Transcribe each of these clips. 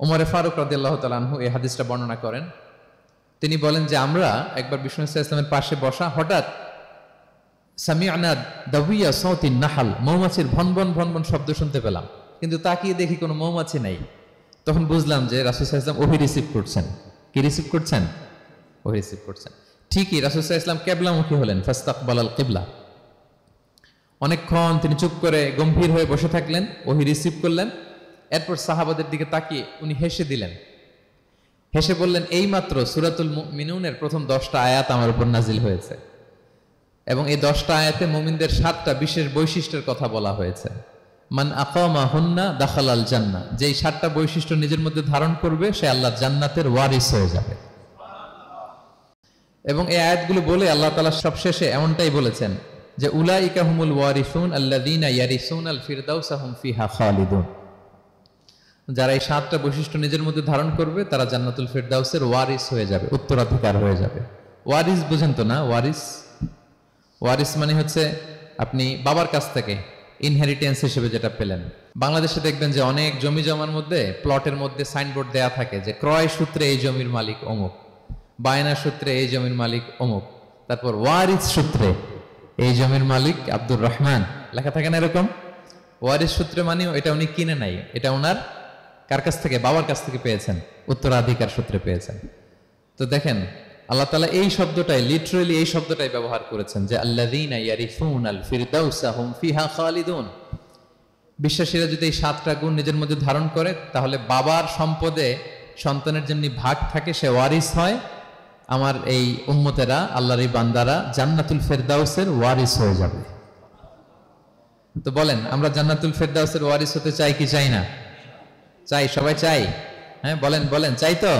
ওমরে ফারুক রাদিয়াল্লাহু তাআলা আনহু এই হাদিসটা বর্ণনা করেন। তিনি বলেন যে আমরা একবার বিষ্ণু ইসলামের পাশে বসা, হঠাৎ সামি'না দাওয়িয়া সাউতিন নাহাল, মৌমাছির ভনভন ভনভন শব্দ শুনতে পেলাম, কিন্তু তাকিয়ে দেখি কোনো মৌমাছি নাই। তখন বুঝলাম যে রাসূল সাল্লাল্লাহু আলাইহি ওয়াসাল্লাম ওহী রিসিভ করছেন। কি রিসিভ করছেন? ওহী রিসিভ করছেন। ঠিকই রাসূল সাল্লাল্লাহু আলাইহি ওয়াসাল্লাম কিবলামুখী হলেন, ফাস্তাকবালাল কিবলা। অনেকক্ষণ তিনি চুপ করে গম্ভীর হয়ে বসে থাকলেন, ওহী রিসিভ করলেন। এরপর সাহাবাদের দিকে তাকিয়ে উনি হেসে দিলেন। হেসে বললেন, এইমাত্র সূরাতুল মুমিনুনের প্রথম 10টা আয়াত আমার উপর নাজিল হয়েছে, এবং এই 10টা আয়াতে মুমিনদের 7টা বিশেষ বৈশিষ্ট্যের কথা বলা হয়েছে। মান আকামা হুন্না দাখালাল জান্নাহ, যেই 7টা বৈশিষ্ট্য নিজের মধ্যে ধারণ করবে সে আল্লাহর জান্নাতের ওয়ারিস হয়ে যাবে। এবং এই আয়াতগুলো বলে আল্লাহ তাআলা সবশেষে এমনটাই বলেছেন যে উলাইকা হুমুল ওয়ারিসুন আল্লাযীনা ইয়ারিসুনাল ফিরদাউসা হুম ফিহা খালিদুন। যারা এই 7টা বৈশিষ্ট্য নিজের মধ্যে ধারণ করবে তারা জান্নাতুল ফিরদাউসের ওয়ারিস হয়ে যাবে, উত্তরাধিকার হয়ে যাবে। ওয়ারিস বুঝেন তো না? ওয়ারিস, ওয়ারিস মানে হচ্ছে আপনি বাবার কাছ থেকে ইনহেরিটেন্স হিসেবে যেটা পেলেন। বাংলাদেশে দেখবেন যে অনেক জমি জমার মধ্যে প্লটের মধ্যে সাইনবোর্ড দেয়া থাকে যে ক্রয় সূত্রে এই জমির মালিক অমুক, বায়না সূত্রে এই জমির মালিক অমুক, তারপর ওয়ারিস সূত্রে এই জমির মালিক আব্দুর রহমান লেখা থাকে না এরকম। ওয়ারিস সূত্রে মানে এটা উনি কিনে নাই, এটা ওনার কার কাছ থেকে? বাবার কাছ থেকে পেয়েছেন, উত্তরাধিকার সূত্রে পেয়েছেন। তো দেখেন আল্লাহ তাআলা এই শব্দটাই, লিটারালি এই শব্দটাই ব্যবহার করেছেন যে আল্লাযীনা ইয়ারিসুনাল ফিরদাউসা হুম ফিহা খালিদুন। বিশ্বাসীরা যদি এই 7টা গুণ নিজের মধ্যে ধারণ করে তাহলে বাবার সম্পদে সন্তানের যেমনি ভাগ থাকে সে ওয়ারিস হয়, আমার এই উম্মতেরা, আল্লাহর এই বান্দারা জান্নাতুল ফিরদাউসের ওয়ারিস হয়ে যাবে। তো বলেন আমরা জান্নাতুল ফিরদাউসের ওয়ারিস হতে চাই কি চাই না? চাই, সবাই চাই। হ্যাঁ বলেন বলেন, চাই তো?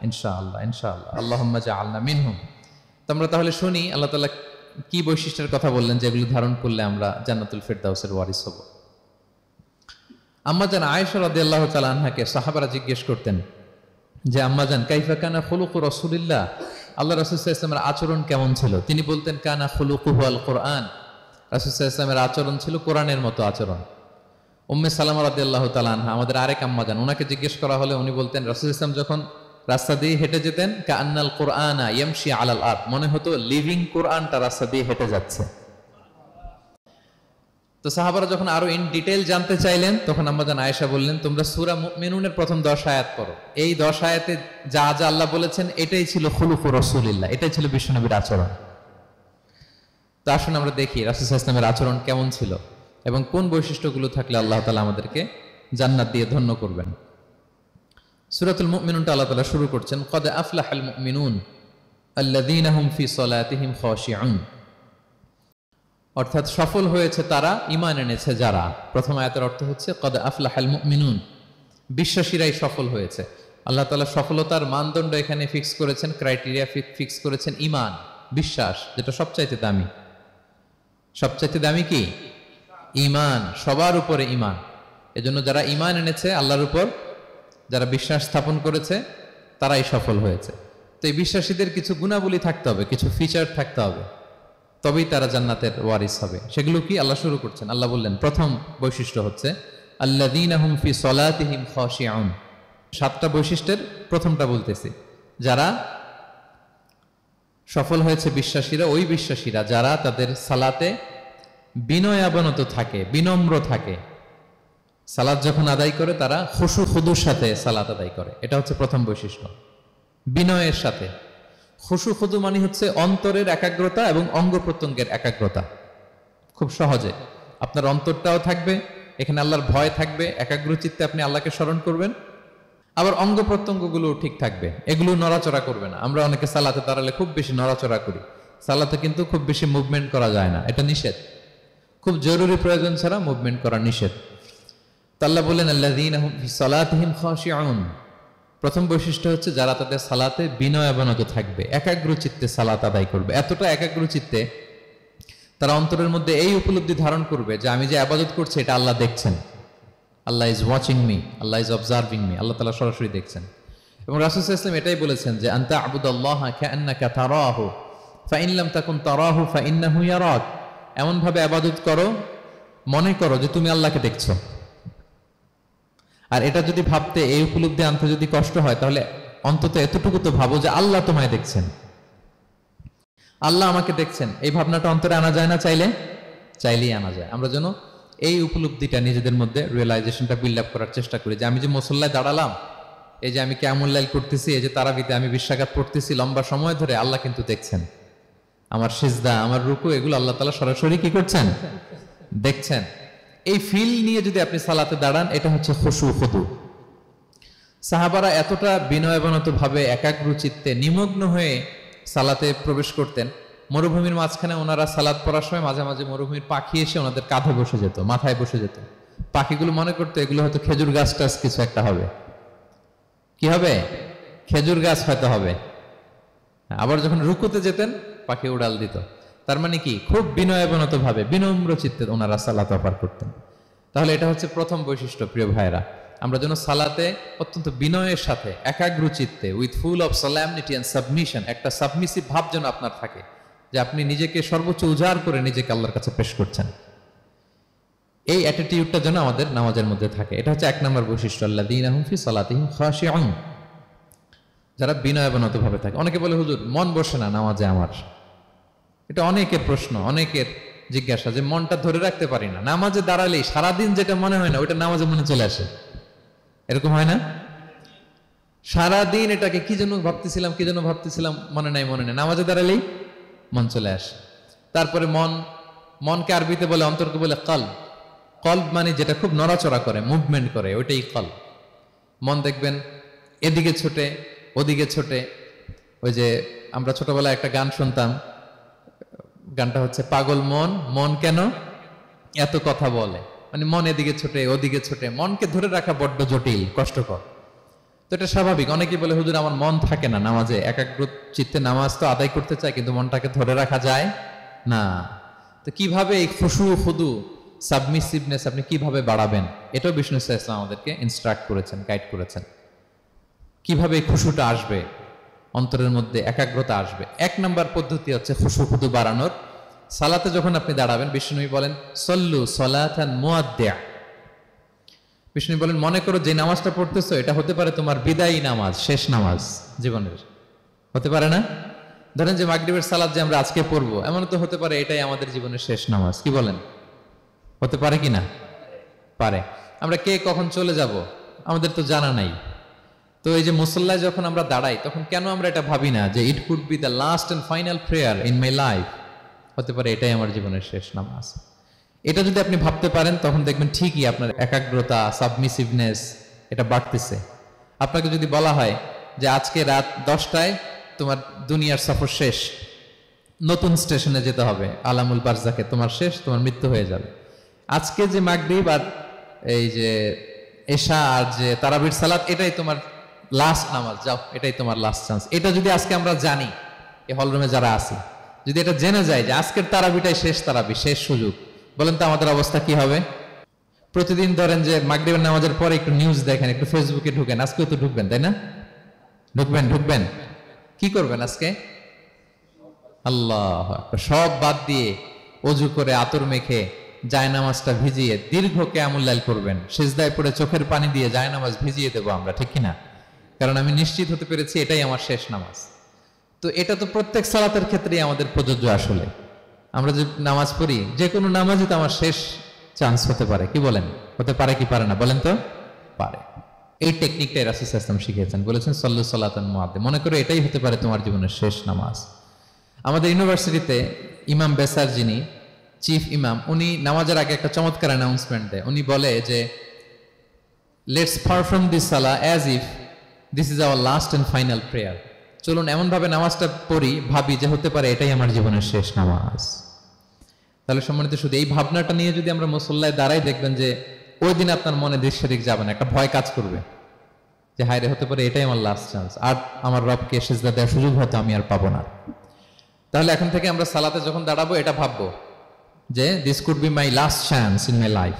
ইনশাআল্লাহ ইনশাআল্লাহ, আল্লাহুম্মা জাআলনা মিনহুম। তোমরা তাহলে শুনি আল্লাহ তাআলা কি বৈশিষ্ট্যের কথা বললেন যেগুলো ধারণ করলে আমরা জান্নাতুল ফিরদাউসের ওয়ারিস হব। আম্মা জান আয়েশা রাদিয়াল্লাহু তাআলা আনহাকে সাহাবারা জিজ্ঞেস করতেন যে আম্মা জান কাইফা কানা খুলুকু রাসূলিল্লাহ, আল্লাহ রাসূল সাল্লাল্লাহু আলাইহি ওয়াসাল্লামের আচরণ কেমন ছিল? তিনি বলতেন কানা খুলুকুহু আল কুরআন, রাসূল সাল্লাল্লাহু আলাইহি ওয়াসাল্লামের আচরণ ছিল কোরআনের মতো আচরণ। উম্মে সালামা রাদিয়াল্লাহু তাআলা আনহা আমাদের আরেক আম্মা জান, ওনাকে জিজ্ঞেস করা হলে উনি বলতেন রাসূল সাল্লাল্লাহু আলাইহি ওয়াসাল্লাম যখন রাস্তা দিয়ে হেঁটে যেতেন কাআন্নাল কুরআনা ইয়ামশি আলাল আরদ, মনে হতো লিভিং কোরআনটা রাস্তা দিয়ে হেঁটে যাচ্ছে। তো সাহাবারা যখন আরো ইন ডিটেইল জানতে চাইলেন তখন আম্মা জান আয়েশা বললেন তোমরা সূরা মুমিনুনের প্রথম 10 আয়াত পড়ো, এই 10 আয়াতে যা যা আল্লাহ বলেছেন এটাই ছিল খুলুকু রাসূলিল্লাহ, এটাই ছিল বিশ্বনবীর আচরণ। তো আসুন আমরা দেখি রাসূল সাল্লাল্লাহু আলাইহি ওয়াসাল্লামের আচরণ কেমন ছিল এবং কোন বৈশিষ্ট্যগুলো থাকলে আল্লাহ তাআলা আমাদেরকে জান্নাত দিয়ে ধন্য করবেন। সূরাতুল মুমিনুনটা আল্লাহ তাআলা শুরু করছেন ক্বাদ আফলাহাল মুমিনুন আল্লাযীনা হুম ফি সালাতিহিম খাশিউন, অর্থাৎ সফল হয়েছে তারা, ঈমান এনেছে যারা। প্রথম আয়াতের অর্থ হচ্ছে ক্বাদ আফলাহাল মুমিনুন, বিশ্বাসীরাই সফল হয়েছে। আল্লাহ তাআলা সফলতার মানদণ্ড এখানে ফিক্স করেছেন, ক্রাইটেরিয়া ফিক্স করেছেন ঈমান, বিশ্বাস, যেটা সবচাইতে দামি। সবচাইতে দামি কি? ঈমান, সবার উপরে ঈমান। এজন্য যারা ঈমান এনেছে আল্লাহর উপর, যারা বিশ্বাস স্থাপন করেছে তারাই সফল হয়েছে। তো এই বিশ্বাসীদের কিছু গুণাবলী থাকতে হবে, কিছু ফিচার থাকতে হবে, তবেই তারা জান্নাতের ওয়ারিস হবে। সেগুলো কি আল্লাহ শুরু করছেন। আল্লাহ বললেন প্রথম বৈশিষ্ট্য হচ্ছে আল্লাযীনা হুম ফি সালাতিহিম খাশিউন। 7টা বৈশিষ্ট্যের প্রথমটা বলতেছি, যারা সফল হয়েছে বিশ্বাসীরা, ওই বিশ্বাসীরা যারা তাদের সালাতে বিনয়াবনত থাকে, বিনম্র থাকে। সালাত যখন আদায় করে তারা খুশু খুদুর সাথে সালাত আদায় করে, এটা হচ্ছে প্রথম বৈশিষ্ট্য, বিনয়ের সাথে। খুশু খুদু মানে হচ্ছে অন্তরের একাগ্রতা এবং অঙ্গ প্রত্যঙ্গের একাগ্রতা। খুব সহজে আপনার অন্তরটাও থাকবে, এখানে আল্লাহর ভয় থাকবে, একাগ্র চিত্তে আপনি আল্লাহকে স্মরণ করবেন, আবার অঙ্গ প্রত্যঙ্গগুলো ঠিক থাকবে, এগুলো নড়াচড়া করবে না। আমরা অনেকে সালাতে দাঁড়ালে খুব বেশি নড়াচড়া করি, সালাতে কিন্তু খুব বেশি মুভমেন্ট করা যায় না, এটা নিষেধ। খুব জরুরি প্রয়োজন ছাড়া মুভমেন্ট করা নিষেধ। আল্লাহ বলেন আল্লাযীনা হুম ফি সালাতিহিম খাশিউন, প্রথম বৈশিষ্ট্য হচ্ছে যারা তাদের সালাতে বিনয়াবনত থাকবে, একাগ্র চিত্তে সালাত আদায় করবে। এতটা একাগ্র চিত্তে তারা অন্তরের মধ্যে এই উপলব্ধি ধারণ করবে যে আমি যে ইবাদত করছি এটা আল্লাহ দেখছেন, Allah is watching me, Allah is observing me, Allah তাআলা সরাসরি দেখছেন। এবং রাসূল সাল্লাল্লাহু আলাইহি ওয়াসাল্লাম এটাই বলেছেন যে আনতা আবুদাল্লাহা কাআন্নাকা তারাহু ফাইন লাম তাকুন তারাহু ফাইন্নাহু ইয়ারাক, এমন ভাবে ইবাদত করো মনে করো যে তুমি আল্লাহকে দেখছো। আর এটা যদি ভাবতে, এই উপলব্ধি আনতে যদি কষ্ট হয়, তাহলে অন্তত এতটুকু তো ভাবো যে আল্লাহ তোমায় দেখছেন, আল্লাহ আমাকে দেখছেন। এই ভাবনাটা অন্তরে আনা যায় না? চাইলেই আনা যায়। আমরা যেন এই উপলব্ধিটা নিজেদের মধ্যে, রিয়েলাইজেশনটা বিল্ড আপ করার চেষ্টা করি যে আমি যে মুসল্লায় দাঁড়ালাম, এই যে আমি কিয়ামুল লাইল করতেছি, এই যে তারাবিতে আমি 20 রাকাত পড়তেছি লম্বা সময় ধরে, আল্লাহ কিন্তু দেখছেন। আমার সিজদা, আমার রুকু, এগুলো আল্লাহ তাআলা সরাসরি কি করছেন? দেখছেন। এই ফিল নিয়ে যদি আপনি সালাতে দাঁড়ান, এটা হচ্ছে খুশু খুদু। সাহাবারা এতটা বিনয়বনত ভাবে একাগ্র চিত্তে নিমগ্ন হয়ে সালাতে প্রবেশ করতেন, মরুভূমির মাঝখানে ওনারা সালাত পড়ার সময় মাঝে মাঝে মরুভূমির পাখি এসে ওনাদের কাঁধে বসে যেত, মাথায় বসে যেত। পাখিগুলো মনে করতো এগুলো হয়তো খেজুর গাছ টাছ কিছু একটা হবে। কি হবে? খেজুর গাছ হয়তো হবে। আবার যখন রুকুতে যেতেন, পাখি উড়াল দিত। তার মানে কি, খুব বিনয়বনত ভাবে, বিনম্র চিত্তে ওনারা সালাত পার করতেন। তাহলে এটা হচ্ছে প্রথম বৈশিষ্ট্য। প্রিয় ভাইরা, আমরা যেন সালাতে অত্যন্ত বিনয়ের সাথে, একাগ্র চিত্তে, with full of solemnity and submission, একটা সাবমিসিভ ভাব যেন আপনার থাকে, যে আপনি নিজেকে সর্বোচ্চ উজাড় করে নিজেকে আল্লাহর কাছে পেশ করছেন। এই অ্যাটিটিউডটা যেন আমাদের নামাজের মধ্যে থাকে। এটা হচ্ছে 1 নম্বর বৈশিষ্ট্য, আল্লাযীনা হুম ফি সালাতিহিম খাশিউন, যারা বিনয়বনত ভাবে থাকে। অনেকে বলে, হুজুর মন বসে না নামাজে আমার। এটা অনেকের প্রশ্ন, অনেকের জিজ্ঞাসা, যে মনটা ধরে রাখতে পারি না, নামাজে দাঁড়ালেই সারাদিন যেটা মনে হয় না ওইটা নামাজে মনে চলে আসে। এরকম হয় না? সারাদিন এটাকে কি যেন ভাবতেছিলাম মনে নাই, নামাজে দাঁড়ালেই মন চলে আসে। তারপরে মনকে আরবিতে বলে, অন্তরকে বলে কলব। কলব মানে যেটা খুব নড়াচড়া করে, মুভমেন্ট করে, ওইটাই কলব। মন দেখবেন এদিকে ছোটে, ওদিকে ছোটে। ওই যে আমরা ছোটবেলায় একটা গান শুনতাম, গানটা হচ্ছে পাগল মন, মন কেন এত কথা বলে। মানে মন এদিকে ছোটে, ওদিকে ছোটে, মনকে ধরে রাখা বড্ড জটিল, কষ্টকর। তো এটা স্বাভাবিক। অনেকেই বলে, হুজুর আমার মন থাকে না নামাজে, একাগ্র চিত্তে নামাজ তো আদায় করতে চাই, কিন্তু মনটাকে ধরে রাখা যায় না। তো কিভাবে এই খুশু খুদু, সাবমিসিভনেস আপনি কিভাবে বাড়াবেন, এটাও বিষ্ণু ইসলাম আমাদেরকে ইনস্ট্রাক্ট করেছেন, গাইড করেছেন। কিভাবে এই খুশুটা আসবে, অন্তরের মধ্যে একাগ্রতা আসবে। 1 নম্বর পদ্ধতি হচ্ছে খুশু খুদু বাড়ানোর। সালাতে যখন আপনি দাঁড়াবেন, বিষ্ণু বলেন সল্লু সলাতান মুআদ্দিয়া। বিষ্ণু বলেন, মনে করো যে নামাজটা পড়তেছো এটা হতে পারে তোমার বিদায়ী নামাজ, শেষ নামাজ জীবনের। হতে পারে না? ধরেন যে মাগরিবের সালাত যে আমরা আজকে পড়বো, এমন তো হতে পারে এটাই আমাদের জীবনের শেষ নামাজ। কি বলেন? হতে পারে কি না? পারে। আমরা কে কখন চলে যাব আমাদের তো জানা নাই। তো এই যে মুসল্লায় যখন আমরা দাঁড়াই, তখন কেন আমরা এটা ভাবি না যে it could be the last and final prayer in my life? হতে পারে এটাই আমার জীবনের শেষ নামাজ। এটা যদি আপনি ভাবতে পারেন, তখন দেখবেন ঠিকই আপনার একাগ্রতা, সাবমিসিভনেস এটা বাড়তেছে। আপনাকে যদি বলা হয় যে আজকে রাত 10টায় তোমার দুনিয়ার সফর শেষ, নতুন স্টেশনে যেতে হবে, আলামুল বারজাকে, তোমার শেষ, তোমার মৃত্যু হয়ে যাবে। আজকে যে মাগরিব আর এই যে এশা আর যে তারাবির সালাত, এটাই তোমার লাস্ট নামাজ, যাও এটাই তোমার লাস্ট চান্স। এটা যদি আজকে আমরা জানি, এই হলরুমে যারা আছি, যদি এটা জেনে যায় যে আজকের তারাবিটাই শেষ তারাবি, শেষ সুযোগ, বলেন তো আমাদের অবস্থা কি হবে? প্রতিদিন ধরেন যে মাগরিবের নামাজের পরে একটু নিউজ দেখেন, একটু ফেসবুকে ঢুকেন, আজকেও তো ঢুকবেন, তাই না? ঢুকবেন। কি করবেন আজকে? আল্লাহ, সব বাদ দিয়ে অজু করে আতর মেখে জায়নামাজটা ভিজিয়ে দীর্ঘ কিয়ামুল লাইল করবেন। সিজদায় পড়ে চোখের পানি দিয়ে জায়নামাজ ভিজিয়ে দেবো আমরা, ঠিক কিনা? কারণ আমি নিশ্চিত হতে পেরেছি এটাই আমার শেষ নামাজ। তো এটা তো প্রত্যেক সালাতের ক্ষেত্রেই আমাদের প্রযোজ্য। আসলে আমরা যে নামাজ পড়ি, যে কোনো নামাজই তো আমার শেষ চান্স হতে পারে। কি বলেন? হতে পারে কি পারে না? বলেন তো। পারে। এই টেকনিকটাই রাসূল সাল্লাল্লাহু আলাইহি ওয়াসাল্লাম শিখিয়েছেন, বলেছেন সল্লু সালাতান মুআদ্দিয়া। মনে করো এটাই হতে পারে তোমার জীবনের শেষ নামাজ। আমাদের ইউনিভার্সিটিতে ইমাম বেসার, যিনি চিফ ইমাম, উনি নামাজের আগে একটা চমৎকার অ্যানাউন্সমেন্ট দেয়। উনি বলে যে লেটস পারফর্ম দিস সালাহ as if this is our last and final prayer. চলুন এমন ভাবে নামাজটা পড়ি, ভাবি যে হতে পারে এটাই আমার জীবনের শেষ নামাজ। তাহলে সম্মানিত, শুধু এই ভাবনাটা নিয়ে যদি আমরা মুসল্লায় দাঁড়াই, দেখবেন যে ওই দিন আপনার মনে দিক সেদিক যাবে না, একটা ভয় কাজ করবে যে হায়রে, হতে পারে এটাই আমার লাস্ট চান্স, আর আমার রবকে সিজদা দেওয়ার সুযোগ হয়তো আমি আর পাবো না। তাহলে এখন থেকে আমরা সালাতে যখন দাঁড়াবো এটা ভাববো যে this could be my last chance in my life.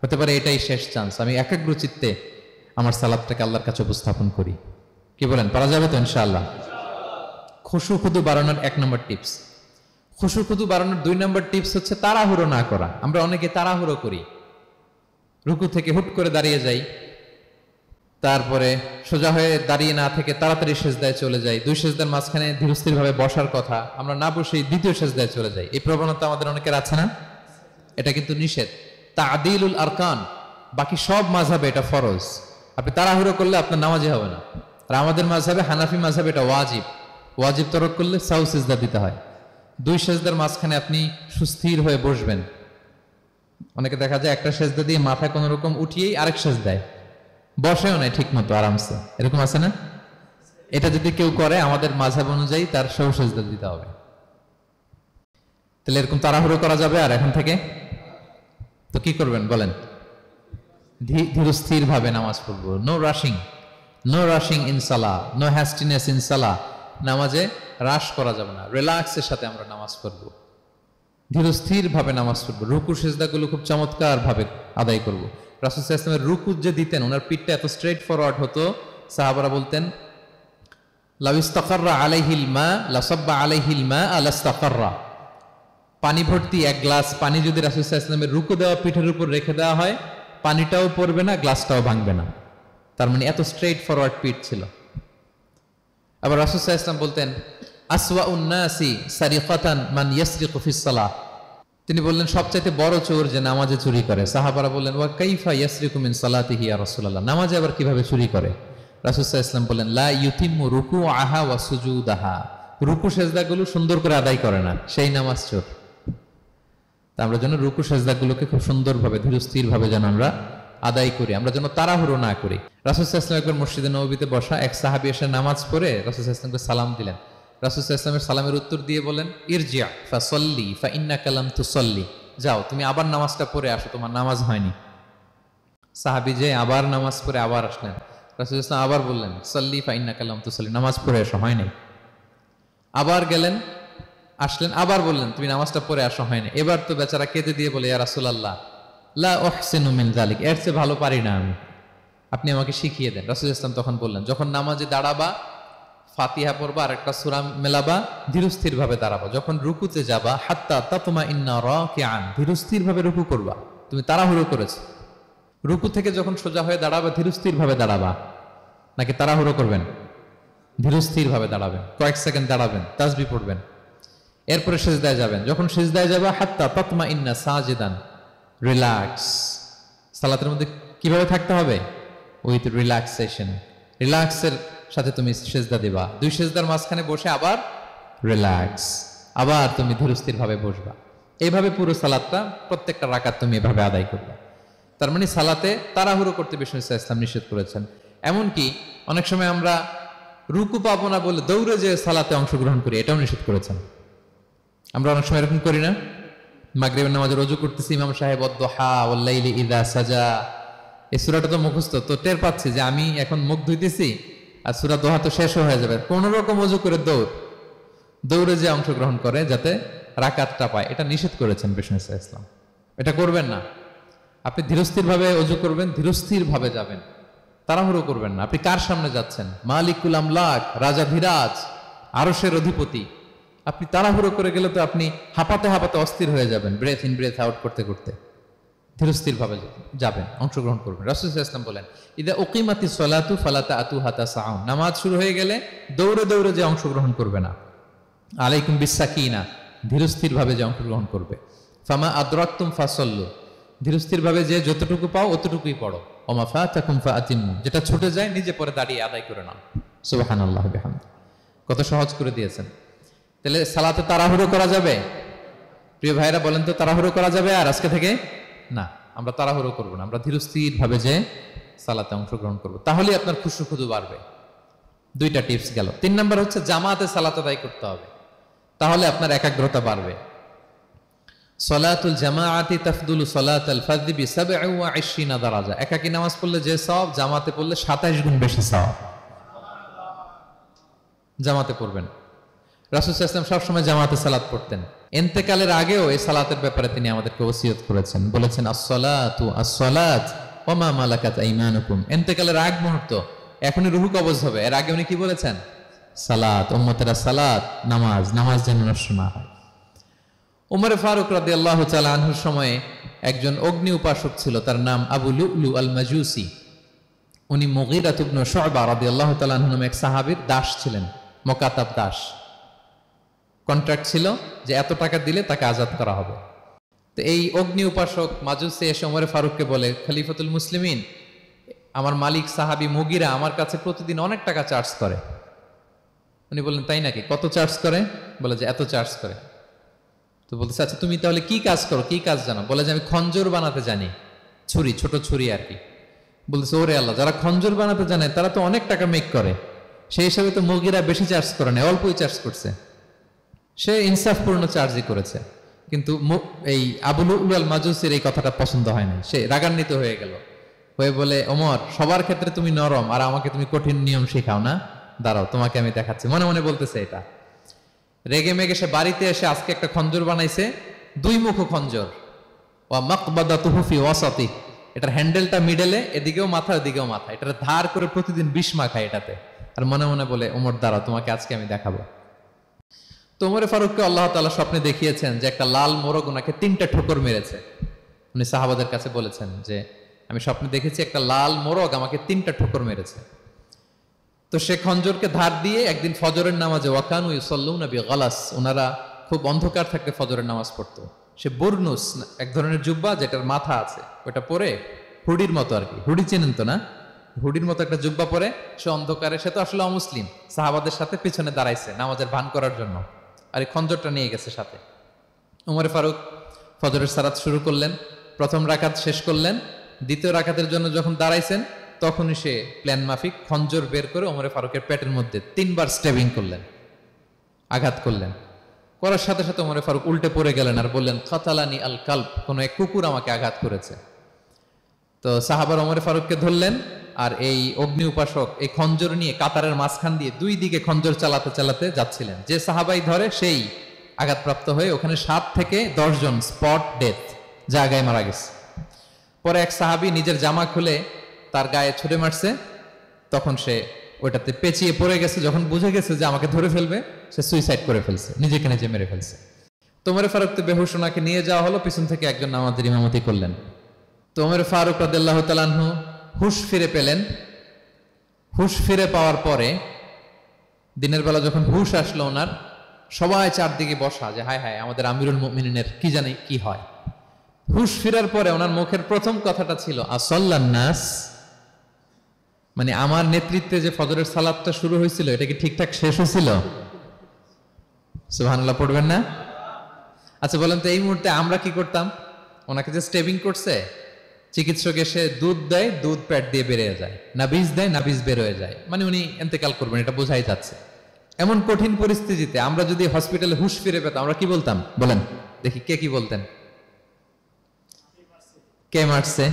হতে পারে এটাই শেষ চান্স, আমি একাগ্র চিত্তে আমার সালাতটাকে আল্লাহর কাছে উপস্থাপন করি। কি বলেন, পারা যাবে তো ইনশাআল্লাহ? খুশু খুদু বাড়ানোর 1 নম্বর টিপস। খুশু খুদু বাড়ানোর 2 নম্বর টিপস হচ্ছে তাড়াহুড়ো না করা। আমরা অনেকে তাড়াহুড়ো করি, রুকু থেকে হুট করে দাঁড়িয়ে যাই, তারপরে সোজা হয়ে দাঁড়িয়ে না থেকে তাড়াতাড়ি সেজদায় চলে যাই, দুই সেজদার মাঝখানে ধীরস্থির ভাবে বসার কথা, আমরা না বসেই দ্বিতীয় সেজদায় চলে যাই। এই প্রবণতা আমাদের অনেকের আছে না? এটা কিন্তু নিষেধ। তা'দিলুল আরকান, বাকি সব মাযহাবে এটা ফরজ। আপনি তাড়াহুড়ো করলে আপনার নামাজই হবে না। আর আমাদের মাযহাবে, হানাফি মাযহাবে এটা ওয়াজিব। ওয়াজিব তরক করলে সাউ সিজদা দিতে হয়। দুই সেজদার মাঝখানে আপনি সুস্থির হয়ে বসবেন। অনেকে দেখা যায় একটা সেজদা দিয়ে মাথা কোনো রকম উঠিয়েই আরেক সেজদায় বসেও নাই ঠিক মতো আরামসে, এরকম আছে না? এটা যদি কেউ করে আমাদের মাযহাব অনুযায়ী তার সাউ সিজদা দিতে হবে। তাহলে এরকম তাড়াহুড়ো করা যাবে? আর এখন থেকে তো কি করবেন বলেন? ধীরস্থির ভাবে নামাজ পড়বো। No rushing, no rushing in salah, no hastiness in salah. নামাজে রাশ করা যাবে না, রিল্যাক্সের সাথে আমরা নামাজ পড়বো, ধীরস্থির ভাবে নামাজ পড়বো। রুকু সিজদাগুলো খুব চমৎকার ভাবে আদায় করব। রাসূল সাল্লাল্লাহু আলাইহি ওয়াসাল্লামের রুকু যে দিতেন, ওনার পিঠটা এত স্ট্রেট ফরওয়ার্ড হতো, সাহাবারা বলতেন লাউ ইস্তাকাররা আলাইহিল মা লাসাব্বা আলাইহিল মা আলাস্তাকাররা। পানি ভর্তি এক গ্লাস পানি যদি রাসূল সাল্লাল্লাহু আলাইহি ওয়াসাল্লামের রুকু দেওয়া পিঠের উপর রেখে দেওয়া হয়, পানিটাও পড়বে না, গ্লাসটাও ভাঙবে না। তার মানে এত স্ট্রেট ফরওয়ার্ড পিঠ ছিল। আবার রাসূল সাল্লাল্লাহু আলাইহি ওয়াসাল্লাম বলতেন আসওয়াউন নাসি সারিকাতান মান ইয়াসরিকু ফিস সালাহ। তিনি বললেন সবচাইতে বড় চোর যে নামাজে চুরি করে। সাহাবারা বললেন ওয়া কাইফা ইয়াসরিকু মিন সালাতিহি ইয়া রাসূলুল্লাহ, নামাজে আবার কিভাবে চুরি করে? রাসূল সাল্লাল্লাহু আলাইহি ওয়াসাল্লাম বললেন লা ইউতিম্মু রুকুআহা ওয়া সুজুদাহা, রুকু সেজদাগুলো সুন্দর করে আদায় করে না, সেই নামাজ চোর। তা আমরা যেন রুকু সেজদাগুলোকে খুব সুন্দরভাবে ধীরস্থির ভাবে যেন আমরা আদায় করি, আমরা যেন তাড়াহুড়ো না করি। রাসূল সাল্লাল্লাহু আলাইহি ওয়াসাল্লাম একবার মসজিদে নববীতে বসা, এক সাহাবী এসে নামাজ পড়ে রাসূল সাল্লাল্লাহু আলাইহি ওয়াসাল্লামকে সালাম দিলেন। রাসূল সাল্লাল্লাহু আলাইহি ওয়াসাল্লামের সালামের উত্তর দিয়ে বলেন ইরজিআ ফাসাল্লি ফাইন্নাকা লাম তুসাল্লি, যাও তুমি আবার নামাজটা পড়ে আসো, তোমার নামাজ হয়নি। সাহাবী যে আবার নামাজ পড়ে আবার আসলেন, রাসূল সাল্লাল্লাহু আলাইহি ওয়াসাল্লাম আবার বললেন সাল্লি ফাইন্নাকা লাম তুসাল্লি, নামাজ পড়ে আসো, হয় নাই। আবার গেলেন, আসলেন, আবার বললেন তুমি নামাজটা পড়ে আসো, হয়নি। এবার তো বেচারা কেঁদে দিয়ে বলে ইয়া রাসূলুল্লাহ লা উহসিনু মিন যালিক, এর চেয়ে ভালো পারি না আমি, আপনি আমাকে শিখিয়ে দেন। রাসূল সাল্লাল্লাহু আলাইহি ওয়াসাল্লাম তখন বললেন যখন নামাজে দাঁড়াবা ফাতিহা পড়বা আর একটা সূরা মেলাবা, ধীরস্থির ভাবে দাঁড়াবা। যখন রুকুতে যাবা হাত্তা তাতমাইন্না রাকিআন, ধীরস্থির ভাবে রুকু করবা। তুমি তাড়াহুড়ো করেছো, রুকু থেকে যখন সোজা হয়ে দাঁড়াবা ধীরস্থির ভাবে দাঁড়াবা, নাকি তাড়াহুড়ো করবেন? ধীরস্থির ভাবে দাঁড়াবেন, কয়েক সেকেন্ড দাঁড়াবেন, তাসবিহ পড়বেন, এরপরে সিজদায় যাবেন। যখন সিজদায় যাবা হাত্তা তাতমাইন্না সাজিদান, রিল্যাক্স। সালাতের মধ্যে কিভাবে থাকতে হবে? উইথ রিল্যাক্সেশন, রিল্যাক্সের সাথে তুমি সিজদা দিবা। দুই সিজদার মাঝখানে বসে আবার রিল্যাক্স, আবার তুমি ধীরস্থির ভাবে বসবা। এইভাবে পুরো সালাতটা প্রত্যেকটা রাকাত তুমি এভাবে আদায় করবে। তার মানে সালাতে তাড়াহুড়ো করতে বিষ্ণু ইসলাম নিষেধ করেছেন। এমনকি অনেক সময় আমরা রুকু পাবো না বলে দৌড়ে যে সালাতে অংশগ্রহণ করি, এটাও নিষেধ করেছেন। আমরা অনেক সময় এরকম করি না? মাগরিবের নামাজে রুজু করতেছি, ইমাম সাহেব ওয়াদ-দুহা ওয়াল-লাইলি ইযা সাজা, এই সূরাটা তো মুখস্থ, তো টের পাচ্ছি যে আমি এখন মুখ ধুইতেছি আর সূরা দোহা তো শেষ হয়ে যাবে, কোন রকম ওযু করে দৌড়ে যে অংশগ্রহণ করে যাতে রাকাতটা পায়, এটা নিষেধ করেছেন বিষ্ণু ইসলাম। এটা করবেন না। আপনি ধীরস্থির ভাবে ওযু করবেন, ধীরস্থির ভাবে যাবেন, তাড়াহুড়ো করবেন না। আপনি কার সামনে যাচ্ছেন? মালিকুল আমলাক, রাজা ধীরাজ, আরশের অধিপতি। আপনি তাড়াহুড়ো করে গেলে তো আপনি হাঁপাতে হাঁপাতে অস্থির হয়ে যাবেন, ব্রেথ ইন ব্রেথ আউট করতে করতে। ধীরস্থির ভাবে যাবেন, অংশগ্রহণ করবেন। রাসূল সাল্লাল্লাহু আলাইহি ওয়াসাল্লাম বলেন ইদা উকিমাতিস সালাতু ফালা তা'তুহা তাসআউন, নামাজ শুরু হয়ে গেলে দৌড়ে দৌড়ে যে অংশগ্রহণ করবে না। আলাইকুম বিসাকিনা, ধীরস্থির ভাবে যে অংশগ্রহণ করবে। ফামা আদরাকতুম ফাসাল্লু, ধীরস্থির ভাবে যে যতটুকু পাও অতটুকুই পড়ো। ওমা ফাতাকুম ফাআতিমু, যেটা ছুটে যায় নিজে পরে দাঁড়িয়ে আদায় করে নাও। সুবহানাল্লাহ বিহামদি, কত সহজ করে দিয়েছেন। তাহলে সালাতে তাড়াহুড়ো করা যাবে? প্রিয় ভাইরা বলেন তো, তাড়াহুড়ো করা যাবে? আর আজকে থেকে না, আমরা তাড়াহুড়ো করবো না, আমরা ধীরস্থির ভাবে যে সালাতে অংশগ্রহণ করবো, তাহলে আপনার খুশু খুদু বাড়বে। দুইটা টিপস গেল। 3 নাম্বার হচ্ছে জামাতে সালাত আদায় করতে হবে, তাহলে আপনার একাগ্রতা বাড়বে। সলাতুল জামাআতি তাফদুলু সলাতাল ফাযি বি27 দারাজা, একাকী নামাজ পড়লে যে সওয়াব, জামাতে পড়লে 27 গুণ বেশি সওয়াব। জামাতে পড়বেন। রাসূল সাল্লাল্লাহু আলাইহি ওয়াসাল্লাম সবসময় জামাতে সালাত পড়তেন। ইন্তেকালের আগেও এই সালাতের ব্যাপারে তিনি আমাদেরকে ওসিয়ত করেছেন, বলেছেন আসসালাতু আসসালাত ওয়া মা মালাকাত আইমানুকুম। ইন্তেকালের আগ মুহূর্ত, এখনই রূহ কবজ হবে, এর আগে উনি কি বলেছেন? সালাত, উম্মতেরা সালাত, নামাজ, নামাজ যেন নষ্ট না হয়। উমর ফারুক রাদিয়াল্লাহু তাআলা আনহুর সময়ে একজন অগ্নি উপাসক ছিল, তার নাম আবু লুলু আল মাজুসি। উনি মুগীরা ইবনে শুআবা রাদিয়াল্লাহু তাআলা আনহু নামে এক সাহাবীর দাস ছিলেন, মুকাতাব দাস। কন্ট্রাক্ট ছিল যে এত টাকা দিলে তাকে আজাদ করা হবে। তো এই অগ্নি উপাসক মাজুসি এসে ওমরে ফারুককে বলে, খলিফাতুল মুসলিমিন, আমার মালিক সাহাবী মুগীরা আমার কাছে প্রতিদিন অনেক টাকা চার্জ করে। উনি বললেন, তাই নাকি? কত চার্জ করে? বলে যে এত চার্জ করে। তো বলতেছে, আচ্ছা তুমি তাহলে কি কাজ করো, কি কাজ জানো? বলে যে আমি খঞ্জর বানাতে জানি, ছুরি, ছোট ছুরি আর কি। বলতেছে, ওরে আল্লাহ, যারা খঞ্জর বানাতে জানে তারা তো অনেক টাকা মেক করে, সেই হিসাবে তো মুগীরা বেশি চার্জ করে না, অল্পই চার্জ করছে। সে ইনসাফপূর্ণ চার্জই করেছে। কিন্তু এই আবু লুলু আল মাজুসির এই কথাটা পছন্দ হয় না, সে রাগান্বিত হয়ে গেল, হয়ে বলে, ওমর, সবার ক্ষেত্রে তুমি নরম আর আমাকে তুমি কঠিন নিয়ম শেখাও না, দাঁড়াও তোমাকে আমি দেখাচ্ছি। মনে মনে বলতেছে এটা। রেগে মেগে সে বাড়িতে এসে আজকে একটা খঞ্জর বানাইছে, দুই মুখ খঞ্জর, ওয়া মাকবাদাতুহু ফি ওয়াসাতি, এটার হ্যান্ডেলটা মিডলে, এদিকেও মাথা ওদিকেও মাথা, এটা ধার করে প্রতিদিন 20 মাখায় এটাতে। আর মনে মনে বলে, ওমর দাঁড়াও তোমাকে আজকে আমি দেখাবো। তো ওমরে ফারুককে আল্লাহ তাআলা স্বপ্নে দেখিয়েছেন যে একটা লাল মোরগ ওনাকে 3টা ঠোকর মেরেছে। উনি সাহাবাদের কাছে বলেছেন যে আমি স্বপ্নে দেখেছি একটা লাল মোরগ আমাকে 3টা ঠোকর মেরেছে। তো সে খঞ্জরকে ধার দিয়ে একদিন ফজরের নামাজে, ওয়াকানু ইউসাল্লুনা বিগালাস, ওনারা খুব অন্ধকার থাকতে ফজরের নামাজ পড়তো। সে বুরনুস, এক ধরনের জুব্বা যেটার মাথা আছে, ওটা পরে হুডির মতো আর কি, হুডি চেনেন তো না, হুডির মতো একটা জুব্বা পরে সে অন্ধকারে, সে তো আসলে অমুসলিম, সাহাবাদের সাথে পিছনে দাঁড়াইছে নামাজের ভান করার জন্য, আর এই খঞ্জরটা নিয়ে গেছে সাথে। ওমরে ফারুক ফজরের সালাত শুরু করলেন, প্রথম রাকাত শেষ করলেন, দ্বিতীয় রাকাতের জন্য যখন দাঁড়াইছেন তখনই সে প্ল্যান মাফিক খঞ্জর বের করে ওমরে ফারুকের পেটের মধ্যে 3বার স্টেবিং করলেন, আঘাত করলেন। করার সাথে সাথে ওমরে ফারুক উল্টে পড়ে গেলেন আর বললেন, কাতালানি আল কালব, কোনো এক কুকুর আমাকে আঘাত করেছে। তো সাহাবার ওমরে ফারুককে ধরলেন, আর এই অগ্নি উপাসক এই খঞ্জর নিয়ে কাতারের মাঝখান দিয়ে 2 দিকে খঞ্জর চালাতে চালাতে যাচ্ছিলেন। যে সাহাবাই ধরে সেই আঘাতপ্রাপ্ত হয়ে ওখানে 7 থেকে 10 জন স্পট ডেথ, জায়গায় মারা গেছে। পরে এক সাহাবী নিজের জামা খুলে তার গায়ে ছুঁড়ে মারছে, তখন সে ওইটাতে পেঁচিয়ে পড়ে গেছে। যখন বুঝে গেছে যে আমাকে ধরে ফেলবে, সে সুইসাইড করে ফেলছে, নিজেকে নিজে মেরে ফেলছে। তো ওমরে ফারুক তো বেহুশ, ওনাকে নিয়ে যাওয়া হলো, পিছন থেকে একজন নামাজের ইমামতি করলেন। তো ওমরে ফারুক রাদিয়াল্লাহু তাআলা আনহু হুশ ফিরে পেলেন। হুশ ফিরে পাওয়ার পরে দিনের বেলা যখন হুশ আসলো ওনার, সবাই চারদিকে বসা, যে হায় হায় আমাদের আমিরুল মুমিনিনের কি জানি কি হয়। হুশ ফিরার পরে ওনার মুখের প্রথম কথাটা ছিল, আসাল্লান নাস, মানে আমার নেতৃত্বে যে ফজরের সালাতটা শুরু হয়েছিল এটা কি ঠিকঠাক শেষ হয়েছিল? সুবহানাল্লাহ পড়বেন না? আচ্ছা বলেন তো, এই মুহূর্তে আমরা কি করতাম? ওনাকে যে স্টেবিং করছে, চিকিৎসক এসে দুধ দেয়, দুধ পেট দিয়ে বেরিয়ে যায়, নাবিজ দেয়, নাবিজ বের হয়ে যায়, মানে উনি ইন্তেকাল করবেন, এটা বোঝাই যাচ্ছে। এমন কঠিন পরিস্থিতিতে আমরা যদি হসপিটালে হুশ ফিরে পেতাম, আমরা কি বলতাম বলেন দেখি? কে কি বলতেন? কে মারছে?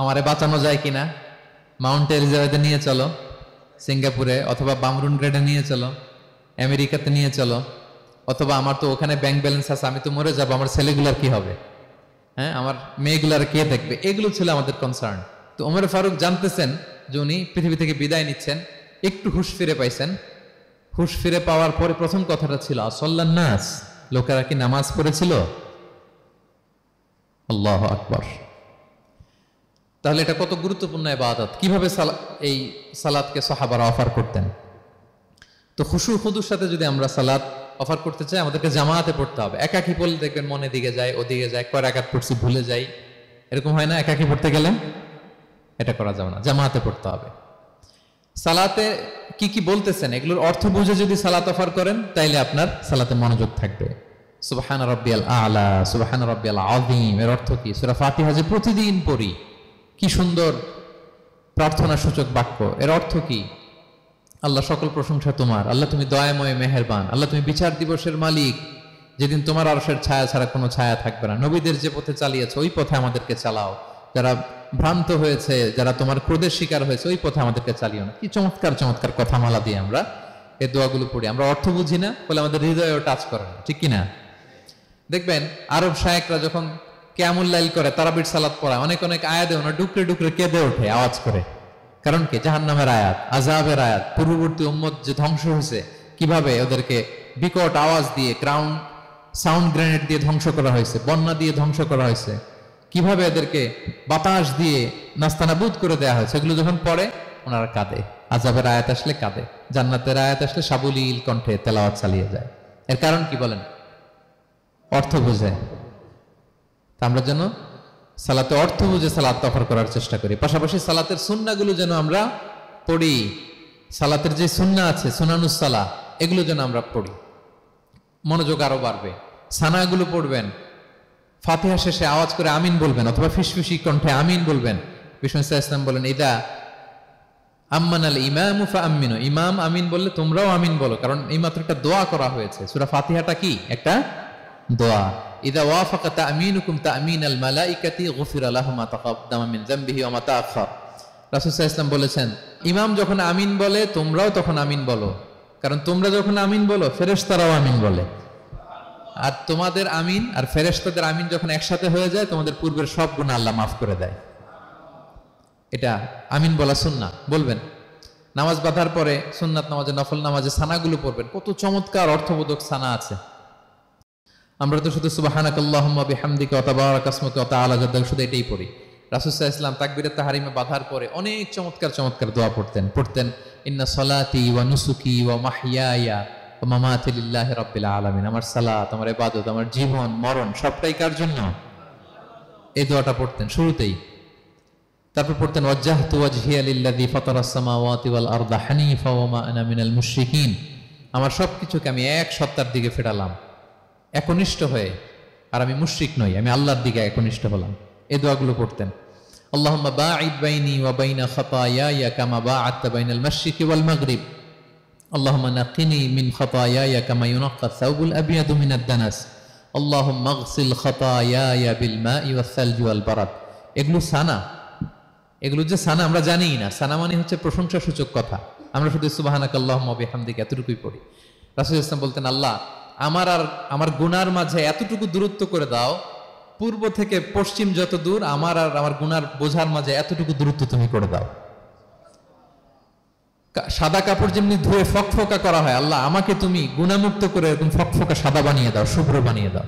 আমারে বাঁচানো যায় কিনা? মাউন্ট এলিজাবেথে নিয়ে চলো, সিঙ্গাপুরে অথবা বামরুন গ্রেডে নিয়ে চলো, আমেরিকাতে নিয়ে চলো, অথবা আমার তো ওখানে ব্যাংক ব্যালেন্স আছে, আমি তো মরে যাবো, আমার ছেলেগুলার কি হবে, হ্যাঁ, আমার মেয়েগুলার কে দেখবে? এগুলো ছিল আমাদের কনসার্ন। তো ওমর ফারুক জানতেছেন যে উনি পৃথিবী থেকে বিদায় নিচ্ছেন, একটু হুশ ফিরে পাইছেন। হুশ ফিরে পাওয়ার পরে প্রথম কথাটা ছিল, আসাল্লান নাস, লোকেরা কি নামাজ পড়েছিল? আল্লাহু আকবার। তাহলে এটা কত গুরুত্বপূর্ণ ইবাদত, কিভাবে এই সালাতকে সাহাবারা অফার করতেন। তো খুশু খুদুর সাথে যদি আমরা সালাত অফার করতে চাই, আমাদেরকে জামাতে পড়তে হবে। একাকি পড়লে দেখবেন মনে দিকে যায়, ওদিকে যায়, কয় রাকাত পড়ছি ভুলে যাই, এরকম হয় না? একাকি পড়তে গেলে এটা করা যাবে না, জামাতে পড়তে হবে। সালাতে কি কি বলতেছেন এগুলোর অর্থ বুঝে যদি সালাত অফার করেন, তাইলে আপনার সালাতে মনোযোগ থাকবে। সুবহান রাব্বিয়াল আলা, সুবহান রাব্বিয়াল আযীম, এর অর্থ কি? সূরা ফাতিহা যে প্রতিদিন পড়ি, কি সুন্দর প্রার্থনা সূচক বাক্য, এর অর্থ কি? আল্লাহ সকল প্রশংসা তোমার, আল্লাহ তুমি দয়াময় মেহেরবান, আল্লাহ তুমি বিচার দিবসের মালিক, যেদিন তোমার আরশের ছায়া ছাড়া কোনো ছায়া থাকবে না। নবীদের যে পথে চালিয়েছে ওই পথে আমাদেরকে চালাও, যারা ভ্রান্ত হয়েছে, যারা তোমার ক্রোধের শিকার হয়েছে ওই পথে আমাদেরকে চালিও না। কি চমৎকার চমৎকার কথামালা দিয়ে আমরা এই দোয়াগুলো পড়ি। আমরা অর্থ বুঝি না বলে আমাদের হৃদয়েও টাচ করে না, ঠিক কিনা? দেখবেন আরব শায়েকরা যখন কিয়ামুল লাইল করে, তারাবির সালাত পড়ায়, অনেক অনেক আয়াতে ওনারা ডুকরে ডুকরে কেঁদে ওঠে আওয়াজ করে। কারণ কি? জাহান্নামের আয়াত, আযাবের আয়াত, পূর্ববর্তী উম্মত যে ধ্বংস হয়েছে, কিভাবে ওদেরকে বিকট আওয়াজ দিয়ে, সাউন্ড গ্রেনেড দিয়ে ধ্বংস করা হয়েছে, বন্যা দিয়ে ধ্বংস করা হয়েছে, কিভাবে এদেরকে বাতাস দিয়ে নাস্তানাবুদ করে দেয়া হয়েছে, এগুলো যখন পড়ে ওনারা কাঁদে। আযাবের আয়াত আসলে কাঁদে, জান্নাতের আয়াত আসলে সাবলীল কণ্ঠে তেলাওয়াত চালিয়ে যায়। এর কারণ কি বলেন? অর্থ বুঝে। আমরা যেন সালাতে অর্থ বুঝে সালাত অফার করার চেষ্টা করি, পাশাপাশি সালাতের সুন্নাহগুলো যেন আমরা পড়ি। সালাতের যে সুন্নাহ আছে, সুনানুস সালাহ, এগুলো যেন আমরা পড়ি, মনোযোগ আরো বাড়বে। সানাগুলো পড়বেন, ফাতিহা শেষে আওয়াজ করে আমিন বলবেন, অথবা ফিসফিসি কণ্ঠে আমিন বলবেন। বিষ্ণু ইসলাম বলেন, ইদা আম্মানাল ইমামু ফাআমিনু, ইমাম আমিন বললে তোমরাও আমিন বলো, কারণ এই মাত্র একটা দোয়া করা হয়েছে। সূরা ফাতিহাটা কি? একটা দোয়া। ইদা ওয়াফাকা তামিনুকুম তামিনাল মালাইকাতি গুফিরা লাহু মা তাকাদ্দামা মিন যামবিহি ওয়া মা তাআখার। রাসূল সাল্লাল্লাহু আলাইহি ওয়াসাল্লাম বলেছেন, ইমাম যখন আমিন বলে তোমরাও তখন আমিন বলো, কারণ তোমরা যখন আমিন বলো ফেরেশতারাও আমিন বলে। আর তোমাদের আমিন আর ফেরেশতাদের আমিন যখন একসাথে হয়ে যায়, তোমাদের পূর্বের সব গুনাহ আল্লাহ মাফ করে দেয়। এটা আমিন বলা সুন্নাহ, বলবেন। নামাজ বাঁধার পরে সুন্নাত নামাজে, নফল নামাজে সানাগুলো পড়বেন, কত চমৎকার অর্থবোধক সানা আছে। আমরা তো শুধু সুবহানাকাল্লাহুম্মা বিহামদিকা ওয়া তাবারাকা ইসমুকা ওয়া তাআলা জাদ্দুকা শুধু এটাই পড়ি। রাসূল সাল্লাল্লাহু আলাইহি ওয়াসাল্লাম তাকবীরে তাহরিমে বাঁধার পরে অনেক চমৎকার চমৎকার দোয়া পড়তেন। ইন্না সলাতি ওয়া নুসুকি ওয়া মাহইয়ায়া ওয়া মামাতি লিল্লাহি রাব্বিল আলামিন। আমার সালাত, আমার ইবাদত, আমার জীবন মরণ সবটাই কার জন্য? এই দোয়াটা পড়তেন শুরুতেই। তারপর পড়তেন ওয়াজ্জাহতু ওয়াজহিয়া লিল্লাযী ফাতারাস সামাওয়াতি ওয়াল আরদা হানিফা ওয়া মা আনা মিনাল মুশরিকিন। আমার সবকিছুকে আমি এক সত্তার দিকে ফেরালাম, একনিষ্ঠ হয়ে, আর আমি মুশরিক নই, আমি আল্লাহর দিকে একনিষ্ঠ হলাম। এই দোয়াগুলো পড়তেন। আল্লাহুম্মা বাঈদ বাইনি ওয়া বাইনা খাতায়ায়া কামা বাআদতা বাইনাল মাশরিকি ওয়াল মাগরিব। আল্লাহুম্মা নাক্কিনি মিন খাতায়ায়া কামা ইউনাক্কা আস-সাওবুল আবয়াদু মিনাদ দানাস। আল্লাহুম্মা ইগসিল খাতায়ায়া বিল মাই ওয়াস সালজি ওয়াল বারাদ। এগুলো সানা, এগুলো যে সানা আমরা জানিই না। সানা মানে হচ্ছে প্রশংসা সূচক কথা। আমরা শুধু সুবহানাকাল্লাহুম্মা বিহামদিকা এতটুকুই পড়ি। রাসূল সাল্লাল্লাহু আলাইহি ওয়াসাল্লাম বলতেন, আল্লাহ আমার আর আমার গুনার মাঝে এতটুকু দূরত্ব করে দাও, পূর্ব থেকে পশ্চিম যত দূর, আমার আর আমার গুনার বোঝার মাঝে এতটুকু দূরত্ব তুমি করে দাও। সাদা কাপড় যেমনি ধুয়ে ফকফকা করা হয়, আল্লাহ আমাকে তুমি গুনামুক্ত করে এরকম ফকফকা সাদা বানিয়ে দাও, শুভ্র বানিয়ে দাও।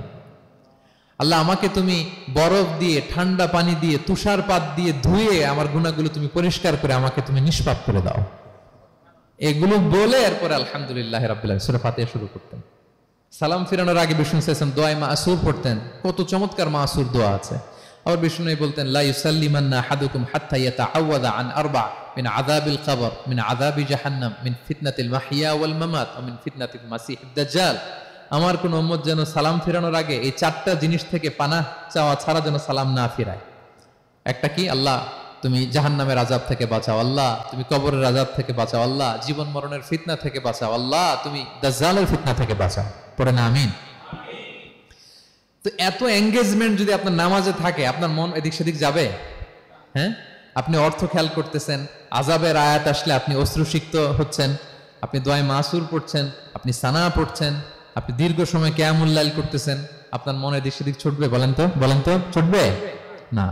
আল্লাহ আমাকে তুমি বরফ দিয়ে, ঠান্ডা পানি দিয়ে, তুষারপাত দিয়ে ধুয়ে আমার গুনাহগুলো তুমি পরিষ্কার করে আমাকে তুমি নিষ্পাপ করে দাও। এগুলো বলে এরপরে আলহামদুলিল্লাহ রাব্বিল আলামিন সূরা ফাতিহা শুরু করতেন। সালাম ফিরানোর আগে বিষ্ণু সাল্লাল্লাহু আলাইহি ওয়াসাল্লাম দোয়া মাসুর পড়তেন। কত চমৎকার মাসুর দোয়া আছে। আবার বিষ্ণু বলতেন, লা ইউসাল্লিমান্না আহাদুকুম হাত্তা ইয়াতাআওয়াযা আন আরবা মিন আযাবিল কবর, মিন আযাবি জাহান্নাম, মিন ফিতনাতিল মাহইয়া ওয়াল মামাত ওয়া মিন ফিতনাতিল মাসিহিদ দাজ্জাল। আমার কোন উম্মত যেন সালাম ফিরানোর আগে এই চারটা জিনিস থেকে পানাহ চাওয়া ছাড়া যেন সালাম না ফিরায়। একটা কি? আল্লাহ তুমি জাহান্নামের আযাব থেকে বাঁচাও, আল্লাহ তুমি কবরের আযাব থেকে বাঁচাও, আল্লাহ জীবন মরণের ফিতনা থেকে বাঁচাও, আল্লাহ তুমি দাজ্জালের ফিতনা থেকে বাঁচাও। পড়ে না আমিন? তো এত এঙ্গেজমেন্ট যদি আপনার নামাজে থাকে, আপনার মন এদিক সেদিক যাবে? হ্যাঁ, আপনি অর্থ খেয়াল করতেছেন, আযাবের আয়াত আসলে আপনি অশ্রুসিক্ত হচ্ছেন, আপনি দোয়ায়ে মাসুর পড়ছেন, আপনি সানা পড়ছেন, আপনি দীর্ঘ সময় কিয়ামুল লাইল করতেছেন, আপনার মনে এদিক সেদিক ছুটবে? বলেন তো ছুটবে না।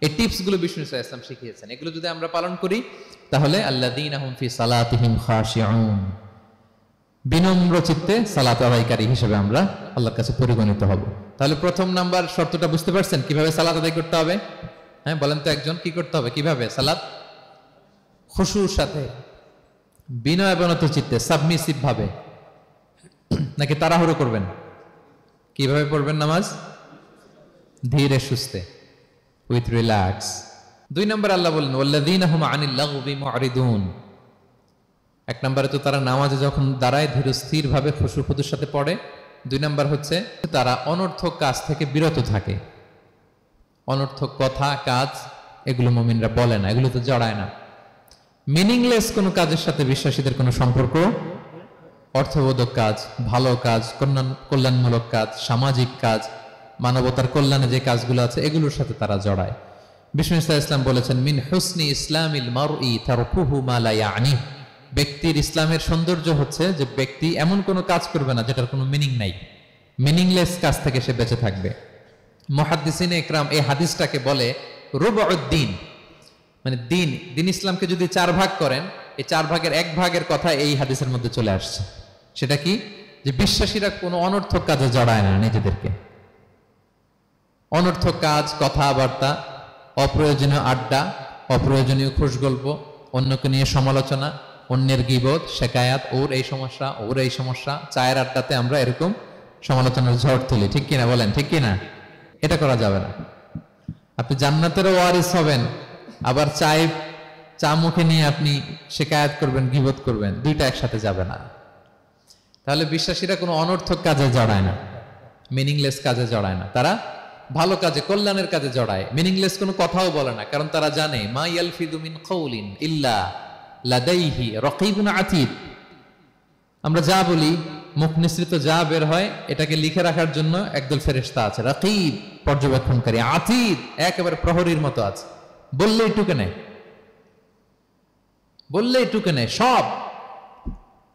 এই টিপস গুলো বিষ্ণু সাল্লাল্লাহু আলাইহি ওয়াসাল্লাম শিখিয়েছেন। এগুলো যদি আমরা পালন করি, তাহলে আল্লাযীনা হুম ফি সালাতিহিম খাশিউন, বিনম্র চিত্তে সালাত আদায়কারী হিসেবে আমরা আল্লাহর কাছে পরিগণিত হব। তাহলে প্রথম নাম্বার শর্তটা বুঝতে পারছেন কিভাবে সালাত আদায় করতে হবে? হ্যাঁ বলেন তো একজন, কি করতে হবে? কিভাবে সালাত? খুশুর সাথে, বিনয় অবনত চিত্তে, সাবমিসিভ ভাবে, নাকি তাড়াহুড়ো করবেন? কিভাবে পড়বেন নামাজ? ধীরে সুস্থে, উইথ রিল্যাক্স। দুই নম্বর আল্লাহ বলেন ওয়াল্লাযীনা হুম আনিল লাগবি মুরিদুন। এক নম্বরে তো তারা নামাজে যখন দাঁড়ায় ধীর স্থির ভাবে খুশুর সাথে পড়ে। দুই নম্বর হচ্ছে তারা অনর্থক কাজ থেকে বিরত থাকে। অনর্থক কথা, কাজ এগুলো মুমিনরা বলে না, এগুলো তো জড়ায় না। মিনিংলেস কোনো কাজের সাথে বিশ্বাসীদের কোনো সম্পর্ক, অর্থবোধক কাজ, ভালো কাজ, কল্যাণমূলক কাজ, সামাজিক কাজ, মানবতার কল্যাণে যে কাজগুলো আছে এগুলোর সাথে তারা জড়ায়। বিষ্ণু ইসলাম বলেছেন, মিন হুসনি ইসলামিল মারই তারকুহু মা লা ইয়ানি। ব্যক্তির ইসলামের সৌন্দর্য হচ্ছে যে ব্যক্তি এমন কোনো কাজ করবে না যেটার কোনো মিনিং নাই, মিনিংলেস কাজ থেকে সে বেঁচে থাকবে। মুহাদ্দিসিনে ইকরাম এই হাদিসটাকে বলে রুবউদ্দিন, মানে দিন ইসলামকে যদি 4 ভাগ করেন, এই 4 ভাগের 1 ভাগের কথা এই হাদিসের মধ্যে চলে আসছে। সেটা কি? যে বিশ্বাসীরা কোনো অনর্থক কাজে জড়ায় না নিজেদেরকে। অনর্থক কাজ, কথাবার্তা, অপ্রয়োজনীয় আড্ডা, অপ্রয়োজনীয় খুশগল্প, অন্যকে নিয়ে সমালোচনা, অন্যের গীবত, শেকায়াত, ওর এই সমস্যা, ওর এই সমস্যা। চায়ের আড্ডাতে আমরা এরকম সমালোচনার ঝড় তুলি, ঠিক কিনা বলেন? ঠিক কিনা? এটা করা যাবে না। আপনি জান্নাতেরও ওয়ারিস হবেন, আবার চা মুখে নিয়ে আপনি শেকায়াত করবেন, গীবত করবেন, দুইটা একসাথে যাবে না। তাহলে বিশ্বাসীরা কোনো অনর্থক কাজে জড়ায় না, মিনিংলেস কাজে জড়ায় না। তারা ভালো কাজে, কল্যাণের কাজে জড়ায়। মিনিংলেস কোনো কথাও বলে না, কারণ তারা জানে মা ইয়ালফিযু মিন কাউলিন ইল্লা লাদাইহি রাকীবুন আতীদ। আমরা যা বলি, মুখ নিঃসৃত যা বের হয়, এটাকে লিখে রাখার জন্য একদল ফেরেশতা আছে, রাকীব পর্যবেক্ষণকারী, আতীদ একেবারে প্রহরীর মতো আছে। বললেই টুকে নেয়, বললেই টুকে নেয় সব।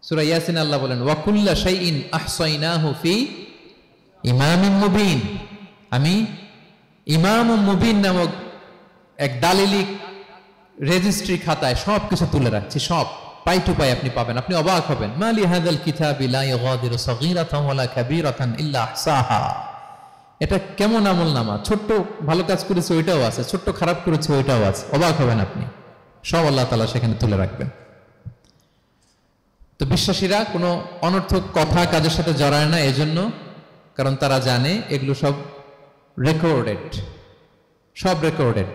সূরা ইয়াসিন আল্লাহ বলেন ওয়া কুল্লা শাইইন আহসাইনাহু ফি ইমামিন মুবিন। আমি ইমামুম মুবিন নামক এক দালিলি রেজিস্ট্রি খাতায় সব কিছু তুলে রাখছি, সব পাই টু পাই আপনি পাবেন। আপনি অবাক হবেন, মা লি হাযাল কিতাবি লা ইউগাদিরু সাগীরাতান ওয়ালা কাবীরাতান ইল্লা আহসাহা। এটা কেমন আমলনামা, ছোট্ট ভালো কাজ করেছে ওইটাও আছে, ছোট্ট খারাপ করেছে ওইটাও আছে। অবাক হবেন আপনি, সব আল্লাহ তাআলা সেখানে তুলে রাখবেন। তো বিশ্বাসীরা কোনো অনর্থক কথা কাজের সাথে জড়ায় না, এজন্য কারণ তারা জানে এগুলো সব রেকর্ডেড, সব রেকর্ডেড।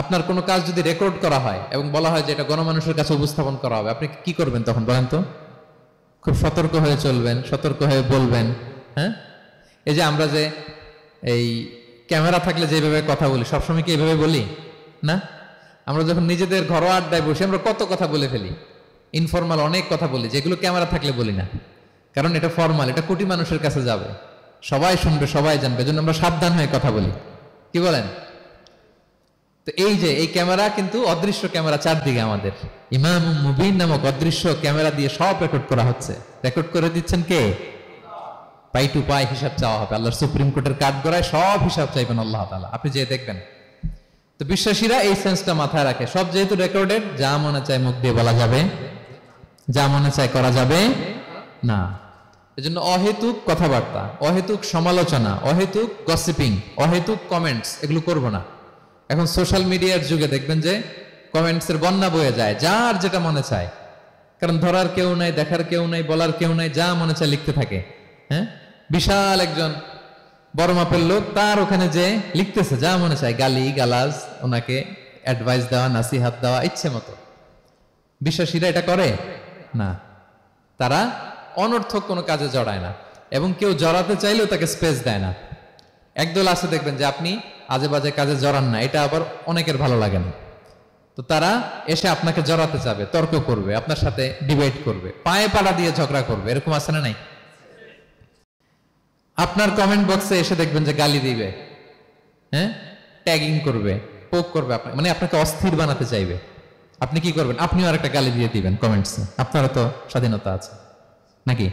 আপনার কোনো কাজ যদি রেকর্ড করা হয় এবং বলা হয় যে এটা গণমানুষের কাছে উপস্থাপন করা হবে, আপনি কি করবেন তখন বলেন তো? খুব সতর্ক হয়ে চলবেন, সতর্ক হয়ে বলবেন। হ্যাঁ, এই যে আমরা যে এই ক্যামেরা থাকলে যেভাবে কথা বলি, সবসময় কি এইভাবে বলি না? আমরা যখন নিজেদের ঘরোয়া আড্ডায় বসে আমরা কত কথা বলে ফেলি, ইনফরমাল অনেক কথা বলি, যেগুলো ক্যামেরা থাকলে বলি না, কারণ এটা ফরমাল, এটা কোটি মানুষের কাছে যাবে, সবাই শুনবে, সবাই জানবে, এজন্য আমরা সাবধান হয়ে কথা বলি। কি বলেন? তো এই যে এই ক্যামেরা কিন্তু অদৃশ্য ক্যামেরা চারদিকে আমাদের, ইমামুম মুবিন নামক অদৃশ্য ক্যামেরা দিয়ে সব রেকর্ড করা হচ্ছে। রেকর্ড করে দিচ্ছেন কে? পাই টু পাই হিসাব চাওয়া হবে। আল্লাহর সুপ্রিম কোর্টের কাঠগড়ায় সব হিসাব চাইবেন আল্লাহ তাআলা, আপনি যে দেখবেন। তো বিশ্বাসীরা এই সেন্সটা মাথায় রাখে, সব যেহেতু রেকর্ডেড, যা মনে চায় মুখ দিয়ে বলা যাবে, যা মনে চায় করা যাবে না। এজন্য অহেতুক কথাবার্তা, অহেতুক সমালোচনা, অহেতুক গসিপিং, অহেতুক কমেন্টস এগুলো করব না। এখন সোশ্যাল মিডিয়ার যুগে দেখবেন যে কমেন্টসের বন্যা বয়ে যায়, যার যেটা মনে চায়, কারণ ধরার কেউ নাই, দেখার কেউ নাই, বলার কেউ নাই, যা মনে চায় লিখতে থাকে। হ্যাঁ, বিশাল একজন বড় মাপের লোক, তার ওখানে যে লিখতেছে যা মনে চায়, গালি গালাজ, ওনাকে অ্যাডভাইস দেওয়া, নাসিহাত দেওয়া ইচ্ছে মতো। বিশ্বাসীরা এটা করে না, তারা অনর্থক কোনো কাজে জড়ায় না, এবং কেউ জড়াতে চাইলেও তাকে স্পেস দেয় না। একদল আছে দেখবেন যে আপনি আজে বাজে কাজে জড়ান না, এটা আবার অনেকের ভালো লাগে না, তো তারা এসে আপনাকে জড়াতে চাবে, তর্ক করবে, আপনার সাথে ডিবেট করবে, পায়ে পাড়া দিয়ে ঝগড়া করবে। এরকম আছে না নাই? আপনার কমেন্ট বক্সে এসে দেখবেন যে গালি দিবে, হ্যাঁ, ট্যাগিং করবে, পোক করবে, মানে আপনাকে অস্থির বানাতে চাইবে। আপনি কি করবেন? আপনিও আরেকটা গালি দিয়ে দিবেন কমেন্টসে। আপনারও তো স্বাধীনতা আছে নাকি?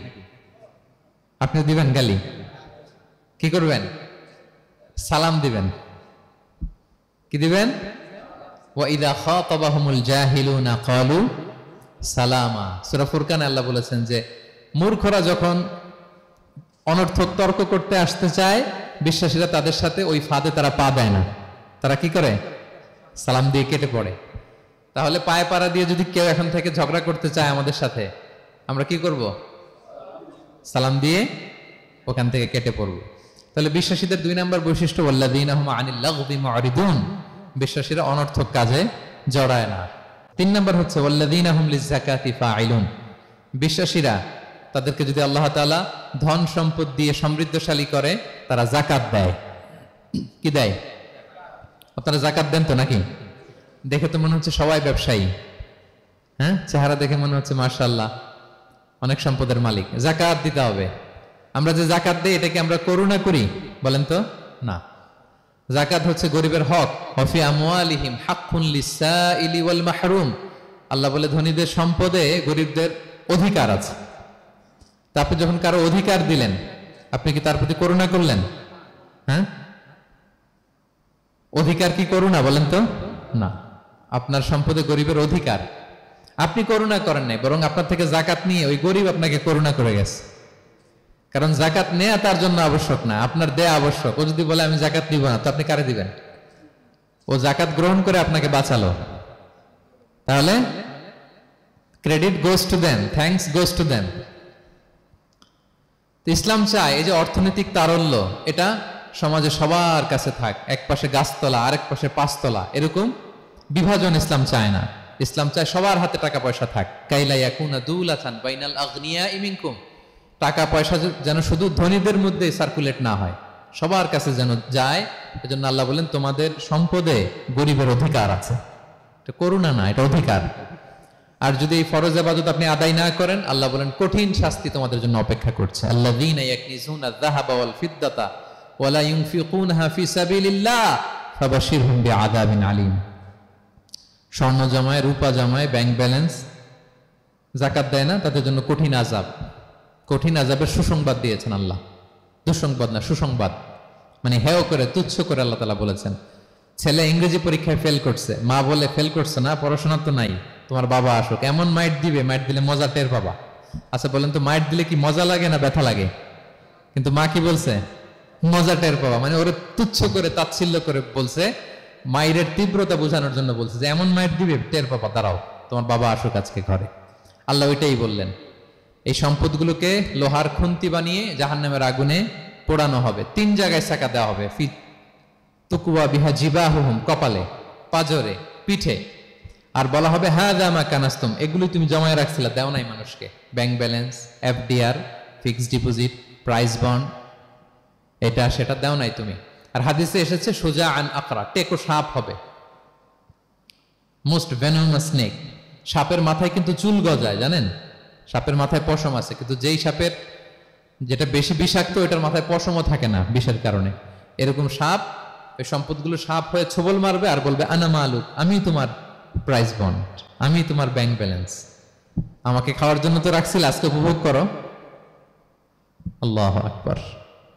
আপনি দিবেন গালি, কি করবেন? সালাম দিবেন। কি দিবেন? ওয়া ইযা খাতাবাহুমুল জাহিলুনা ক্বালু সালামা। সূরা ফুরকানে আল্লাহ বলেছেন যে মূর্খরা যখন অনর্থক তর্ক করতে আসতে চায়, বিশ্বাসীরা তাদের সাথে ওই ফাঁদে তারা পা দেয় না, তারা কি করে? সালাম দিয়ে কেটে পড়ে। তাহলে পায়ে পাড়া দিয়ে যদি কেউ এখন থেকে ঝগড়া করতে চায় আমাদের সাথে, আমরা কি করব? সালাম দিয়ে ওখান থেকে কেটে পড়ব। তাহলে বিশ্বাসীদের 2 নম্বর বৈশিষ্ট্য, ওয়াল্লাযীনা হুম আনিল লাগবি মুরিদুন, বিশ্বাসীরা অনর্থক কাজে জড়ায় না। 3 নম্বর হচ্ছে ওয়াল্লাযীনা হুম লিযাকাতি ফাইলুন, বিশ্বাসীরা তাদেরকে যদি আল্লাহ তাআলা ধন সম্পদ দিয়ে সমৃদ্ধশালী করে, তারা যাকাত দেয়। কি দেয়? আপনারা যাকাত দেন তো নাকি? দেখে তো মনে হচ্ছে সবাই ব্যবসায়ী, হ্যাঁ, চেহারা দেখে মনে হচ্ছে মাশাআল্লাহ অনেক সম্পদের মালিক। যাকাত দিতে হবে। আমরা যে যাকাত দেই, এটাকে আমরা করুণা করি বলেন তো? না, যাকাত হচ্ছে গরিবের হক। ওয়াফি আমওয়ালিহিম হাক্কুন লিসাইলি ওয়াল মাহরুম, আল্লাহ বলে ধনীদের সম্পদে গরিবদের অধিকার আছে। তা আপনি যখন কারো অধিকার দিলেন, আপনি কি তার প্রতি করুণা করলেন? হ্যাঁ, অধিকার কি করুণা বলেন তো? না, আপনার সম্পদে গরিবের অধিকার, আপনি করুণা করেন নাই, বরং আপনার থেকে যাকাত নিয়ে ওই গরিব আপনাকে করুণা করে গেছে। কারণ জাকাত নেয়া তার জন্য আবশ্যক না, আপনার দেয়া আবশ্যক। ও যদি বলে আমি জাকাত নিব না, তো আপনি কারে দিবেন? ও জাকাত গ্রহণ করে আপনাকে বাঁচালো, তাহলে credit goes to them, thanks goes to them. Islam চায় এই যে অর্থনৈতিক তারল্য, এটা সমাজে সবার কাছে থাক। এক পাশে গাছতলা, আরেক পাশে পাঁচতলা, এরকম বিভাজন ইসলাম চায় না। ইসলাম চায় সবার হাতে টাকা পয়সা থাক। কাইলা ইয়াকুনা দুলাতান বাইনাল আগনিয়া মিনকুম, টাকা পয়সা যেন শুধু ধনীদের মধ্যে সার্কুলেট না হয়, সবার কাছে যেন যায়। এজন্য আল্লাহ বলেন তোমাদের সম্পদে গরিবের অধিকার আছে। এটা করুণা না, এটা অধিকার। আর যদি এই ফরজ ইবাদত আপনি আদায় না করেন, আল্লাহ বলেন কঠিন শাস্তি তোমাদের জন্য অপেক্ষা করছে। আল্লাযীনা ইয়াকনিজুনা আয-যাহাবা ওয়াল ফিদ্দাতা ওয়া লা ইউনফিকুনহা ফি সাবিলিল্লাহ ফাবাশশিরহুম বিআযাবিন আলীম। স্বর্ণ জমায়, রূপা জমায়, ব্যাংক ব্যালেন্স, যাকাত দেয় না, তাদের জন্য কঠিন আযাব, কঠিন আযাবের সুসংবাদ দিয়েছেন আল্লাহ। দুঃসংবাদ না, সুসংবাদ। মানে হেয় করে, তুচ্ছ করে আল্লাহ তাআলা বলেছেন। ছেলে ইংরেজি পরীক্ষায় ফেল করছে, মা বলে ফেল করছে না, পড়াশোনা তো নাই, তোমার বাবা আসুক, এমন মাইট দিবে, মাইট দিলে মজা টের পাবা। আচ্ছা বলেন তো, মাইট দিলে কি মজা লাগে না ব্যথা লাগে? কিন্তু মা কি বলছে? মজা টের পাবা। মানে ওরে তুচ্ছ করে, তাচ্ছিল্য করে বলছে, মায়ের তীব্রতা বোঝানোর জন্য বলছে যে এমন মাইট দিবে, টের পাবা, দাঁড়াও, তোমার বাবা আসুক আজকে ঘরে। আল্লাহ ওইটাই বললেন। এই সম্পদগুলোকে লোহার খুন্তি বানিয়ে জাহান্নামের আগুনে পোড়ানো হবে। 3 জায়গায় সাকা দেওয়া হবে। তুকুয়া বিহা জিবাহুহুম, কপালে, পাজরে, পিঠে। আর বলা হবে হাযা মা কানাস্তুম, এগুলো তুমি জমায় রাখছিলা, দাও নাই মানুষকে। Bank balance, FDR, fixed deposit, price bond, এটা সেটা দাও নাই তুমি। আর হাদিসে এসেছে সুজা আন আকরা, টেকো সাপ হবে, মোস্ট ভেনোমাস স্নেক। সাপের মাথায় কিন্তু চুল গজায়, জানেন? সাপের মাথায় পশম আছে, কিন্তু যেই সাপের যেটা বেশি বিষাক্ত, এটার মাথায় পশমও থাকে না বিষের কারণে। এরকম সাপ, ওই সম্পদগুলো সাপ হয়ে ছোবল মারবে আর বলবে আনা মালুক, আমি তোমার প্রাইস বন্ড, আমি তোমার ব্যাংক ব্যালেন্স, আমাকে খাওয়ার জন্য তো রাখছিল, আজকে উপভোগ করো। আল্লাহু আকবার।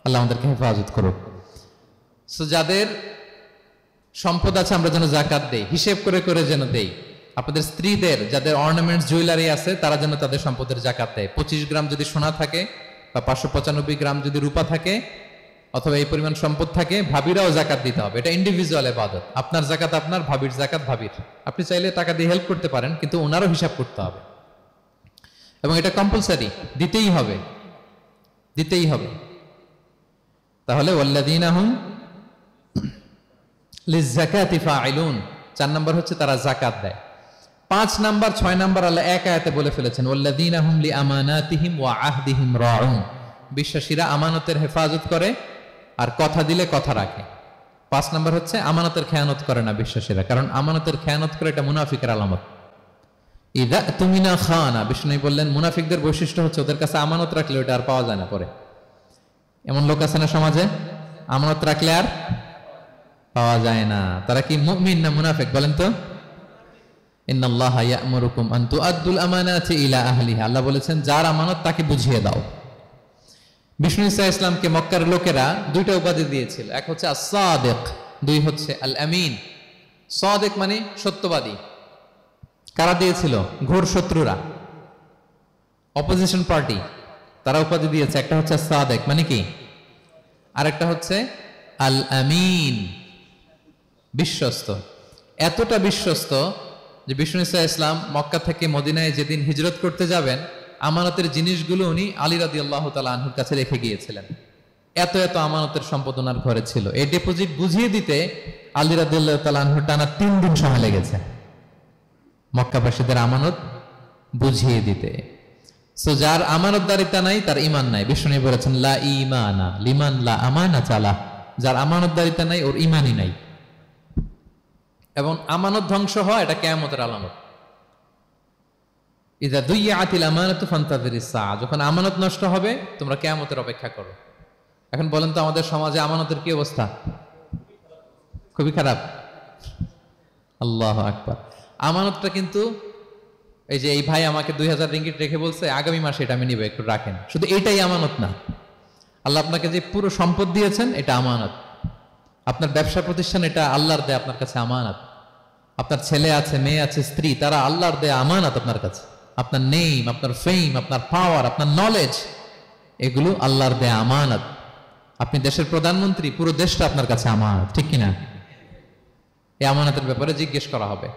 আল্লাহ আমাদেরকে হেফাজত করুক। সো যাদের সম্পদ আছে আমরা যেন জাকাত দেই, হিসেব করে করে যেন দেই। আপনাদের স্ত্রীদের যাদের অর্নামেন্টস, জুয়েলারি আছে, তারা যেন তাদের সম্পদের জাকাত দেয়। 25 গ্রাম যদি সোনা থাকে বা 595 গ্রাম যদি রূপা থাকে, অথবা এই পরিমাণ সম্পদ থাকে, ভাবিরাও জাকাত দিতে হবে। এটা ইন্ডিভিজুয়াল ইবাদত। আপনার জাকাত আপনার, ভাবির জাকাত ভাবির। আপনি চাইলে টাকা দিয়ে হেল্প করতে পারেন, কিন্তু ওনারও হিসাব করতে হবে, এবং এটা কম্পালসারি, দিতেই হবে, দিতেই হবে। তাহলে ওয়াল্লাযীনা হুম লিয-যাকাতি ফাঈলুন, 4 নাম্বার হচ্ছে তারা জাকাত দেয়। 5 নাম্বার, 6 নাম্বার আল্লাহ এক আয়াতে বলে ফেলেছেন, ওয়াল্লাযীনা হুম লিআমানাতিহিম ওয়া আহদিহিম রাউন। বিশ্বাসীরা আমানতের হেফাজত করে আর কথা দিলে কথা রাখে। 5 নাম্বার হচ্ছে আমানতের খেয়ানত করে না বিশ্বাসীরা, কারণ আমানতের খেয়ানত করে এটা মুনাফিকের আলামত। ইযা তুমিনা খানা, বিষ্ণু বললেন মুনাফিকদের বৈশিষ্ট্য হচ্ছে ওদের কাছে আমানত রাখলে ওটা আর পাওয়া যায় না পরে। এমন লোক আছে না সমাজে, আমানত রাখলে আর পাওয়া যায় না। তারা কি মুমিন না মুনাফিক বলেন তো? ইন্নাল্লাহা ইয়া'মুরুকুম আন তুআদ্দুল আমানাতি ইলা আহলিহা, আল্লাহ বলেছেন যার আমানত তাকে বুঝিয়ে দাও। বিষ্ণু ঈসা ইসলামকে মক্কার লোকেরা 2টা উপাধি দিয়েছিল, এক হচ্ছে আস-সাদিক, 2 হচ্ছে আল আমিন। সাদিক মানে সত্যবাদী। কারা দিয়েছিল? ঘোর শত্রুরা, অপোজিশন পার্টি, তারা উপাধি দিয়েছে। একটা হচ্ছে সাদিক মানে কি, আরেকটা হচ্ছে আল আমিন, বিশ্বস্ত। এতটা বিশ্বস্ত যে বিষ্ণু ঈসা ইসলাম মক্কা থেকে মদিনায় যেদিন হিজরত করতে যাবেন, আমানতের জিনিসগুলো উনি আলী রাদিয়াল্লাহু তাআলা আনহুর কাছে রেখে গিয়েছিলেন। এত এত আমানতের সম্পদ ওনার ঘরে ছিল। এই ডিপোজিট বুঝিয়ে দিতে আলী রাদিয়াল্লাহু তাআলা আনহুর টানা 3 দিন সময় লেগেছে, মক্কাবাসীদের আমানত বুঝিয়ে দিতে। সো যার আমানতদারিতা নাই তার ঈমান নাই। বিষ্ণু বলেছেন লা ঈমানা লিমান লা আমানাতা লা, যার আমানতদারিতা নাই ওর ঈমানই নাই। এবং আমানত ধ্বংস হয় এটা কিয়ামতের আলামত। ইযা দুইয়াতিল আমানাতু ফান্তাযিরিস সাআ, যখন আমানত নষ্ট হবে তোমরা কিয়ামতের অপেক্ষা করো। এখন বলেন তো আমাদের সমাজে আমানতের কি অবস্থা? খুবই খারাপ। আল্লাহু আকবার। আমানতটা কিন্তু এই যে এই ভাই আমাকে 2000 রিঙ্গিট রেখে বলছে আগামী মাসে এটা আমি নিব, একটু রাখেন, শুধু এইটাই আমানত না। আল্লাহ আপনাকে যে পুরো সম্পদ দিয়েছেন এটা আমানত। আপনার ব্যবসা প্রতিষ্ঠান এটা আল্লাহর দেয়া আপনার কাছে আমানত। আপনার ছেলে আছে, মেয়ে আছে, স্ত্রী, তারা আল্লাহর দেয়া আমানত আপনার কাছে। আপনার নেম, আপনার ফেম, আপনার পাওয়ার, আপনার নলেজ, এগুলো আল্লাহর দেয়া আমানত। আপনি দেশের প্রধানমন্ত্রী, পুরো দেশটা আপনার কাছে আমানত, ঠিক কিনা? এই আমানতের ব্যাপারে জিজ্ঞেস করা হবে।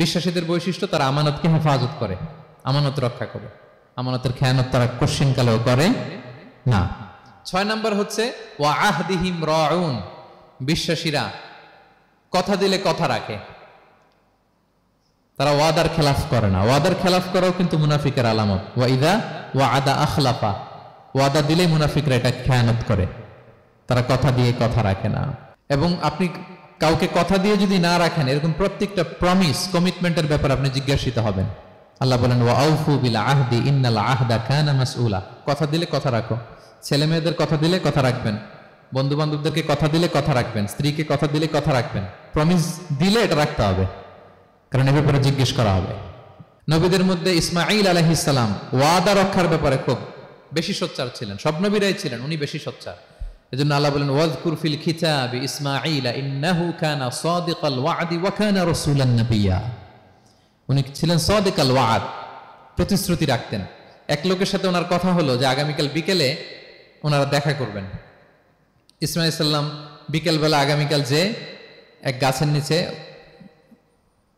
বিশ্বাসীদের বৈশিষ্ট্য, তারা আমানতকে হেফাজত করে, আমানত রক্ষা করে, আমানতের খেয়ানত তারা কোশ্চিনকালেও করে না। 6 নম্বর হচ্ছে ওয়া আহদিহিম রাউন, বিশ্বাসীরা কথা দিলে কথা রাখে, তারা ওয়াদার খেলাফ করে না। ওয়াদার খেলাফ করাও কিন্তু মুনাফিকের আলামত। ওয়া ইদা ওয়াদা আখলাফা, ওয়াদা দিলে মুনাফিকরা এটা খেয়ানত করে, তারা কথা দিয়ে কথা রাখে না। এবং আপনি কাউকে কথা দিয়ে যদি না রাখেন, এরকম প্রত্যেকটা প্রমিস, কমিটমেন্টের ব্যাপারে আপনি জিজ্ঞাসিত হবেন। আল্লাহ বলেন ওয়া আউফু বিল আহদি ইন্নাল আহদা কানা মাসউলা। কথা দিলে কথা রাখো, ছেলে মেয়েদের কথা দিলে কথা রাখবেন, বন্ধু বান্ধবদেরকে কথা দিলে কথা রাখবেন, স্ত্রীকে কথা দিলে কথা রাখবেন। প্রমিস দিলে এটা রাখতে হবে, কারণ এ ব্যাপারে জিজ্ঞেস করা হবে। নবীদের মধ্যে ইসমাঈল আলাইহিস সালাম ওয়াদা রক্ষার ব্যাপারে খুব বেশি সোচ্চার ছিলেন, সব নবীরাই ছিলেন, উনি বেশি সোচ্চার। এজন্য আল্লাহ বলেন ওয়াজকুর ফিল কিতাবি ইসমাঈল ইন্নাহু কানা সাদিকাল ওয়াদি ওয়া কানা রাসূলান নাবিয়্যা। উনি ছিলেন সাদিকাল ওয়াদ, প্রতিশ্রুতি রাখতেন। এক লোকের সাথে ওনার কথা হলো যে আগামীকাল বিকেলে ওনারা দেখা করবেন। ইসমাঈল সাল্লাম বিকেলবেলা আগামীকাল যে এক গাছের নিচে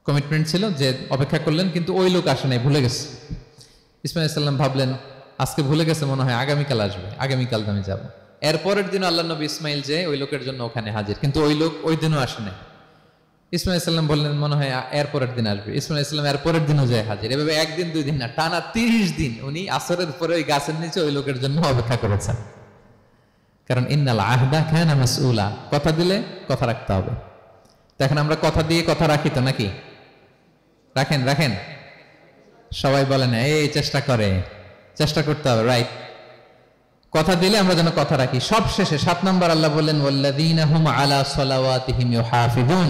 কমিটমেন্ট ছিল যে অপেক্ষা করলেন, কিন্তু ওই লোক আসে নাই, ভুলে গেছে। ইসমাঈল সাল্লাম ভাবলেন আজকে ভুলে গেছে, মনে হয় আগামীকাল আসবে, আগামীকাল আমি যাব। এরপরের দিন আল্লাহ নবী ইসমাইল যে ওই লোকের জন্য ওখানে হাজির, কিন্তু ওই লোক ওই দিনও আসে নাই। ইসমাইল সাল্লাম বললেন মনে হয় এরপরের দিন আসবে। ইসমাইল সাল্লাম এরপরের দিনও যায় হাজির। এভাবে একদিন দুই দিন না, টানা 30 দিন উনি আসরের পরে ওই গাছের নিচে ওই লোকের জন্য অপেক্ষা করেছেন। কারণ ইন্নাল আহদা কানা মাসউলা, কথা দিলে কথা রাখতে হবে। তো এখন আমরা কথা দিয়ে কথা রাখি তো নাকি? রাখেন রাখেন, সবাই বলেন এই চেষ্টা করতে হবে, রাইট? কথা দিলে আমরা যেন কথা রাখি। সব শেষে 7 নম্বর আল্লাহ বললেন ওয়াল্লাযীনা হুম আলা সালাওয়াতিহিম ইউহাফিজুন,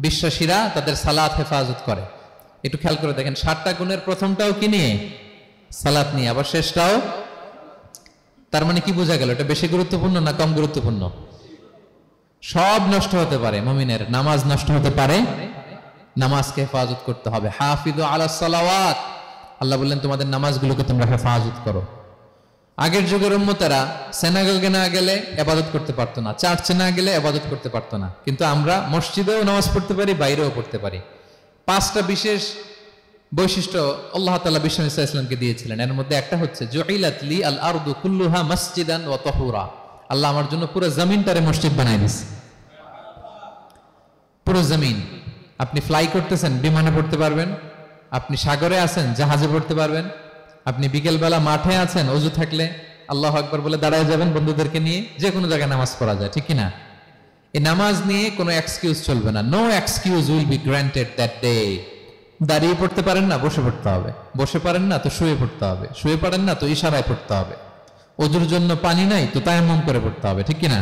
বিশ্বাসীরা তাদের সালাত হেফাজত করে। একটু খেয়াল করে দেখেন, 7টা গুণের প্রথমটাও কি নিয়ে? সালাত নিয়ে, আবার শেষটাও। তার মানে কি বোঝা গেল? এটা বেশি গুরুত্বপূর্ণ না কম গুরুত্বপূর্ণ? সব নষ্ট হতে পারে, মুমিনের নামাজ নষ্ট হতে পারে, নামাজকে হেফাজত করতে হবে। হাফিজু আলা সালাওয়াত, আল্লাহ বললেন তোমাদের নামাজগুলোকে তোমরা হেফাজত করো। আগের যুগের উম্মতেরা সিনাগোগে না গেলে ইবাদত করতে পারতো না, চার্চে না গেলে ইবাদত করতে পারতো না, কিন্তু আমরা মসজিদেও নামাজ পড়তে পারি, বাইরেও পড়তে পারি। 5টা বিশেষ বৈশিষ্ট্য আল্লাহ তাআলা বিশ্বনবী সাল্লাল্লাহু আলাইহি ওয়াসাল্লামকে দিয়েছিলেন। এর মধ্যে একটা হচ্ছে জুইলাত লি আল আরদু কুল্লুহা মাসজিদান ওয়া তাহুরা, আল্লাহ আমার জন্য পুরো জমিনটারে মসজিদ বানাই দিয়েছে। পুরো জমিন। আপনি ফ্লাই করতেছেন, বিমানে পড়তে পারবেন, আপনি সাগরে আছেন, জাহাজে পড়তে পারবেন, আপনি বিকেলবেলা মাঠে আছেন, ওযু থাকলে আল্লাহু আকবার বলে দাঁড়ায় যাবেন, বন্ধুদেরকে নিয়ে যে কোনো জায়গায় নামাজ পড়া যায়, ঠিক কিনা? এই নামাজ নিয়ে কোনো এক্সকিউজ চলবে না। No excuse will be granted that day. দাঁড়িয়ে পড়তে পারেন না, বসে পড়তে হবে। বসে পারেন না তো শুয়ে পড়তে হবে। শুয়ে পারেন না তো ইশারায় পড়তে হবে। ওযুর জন্য পানি নাই তো তায়াম্মুম করে পড়তে হবে, ঠিক কিনা?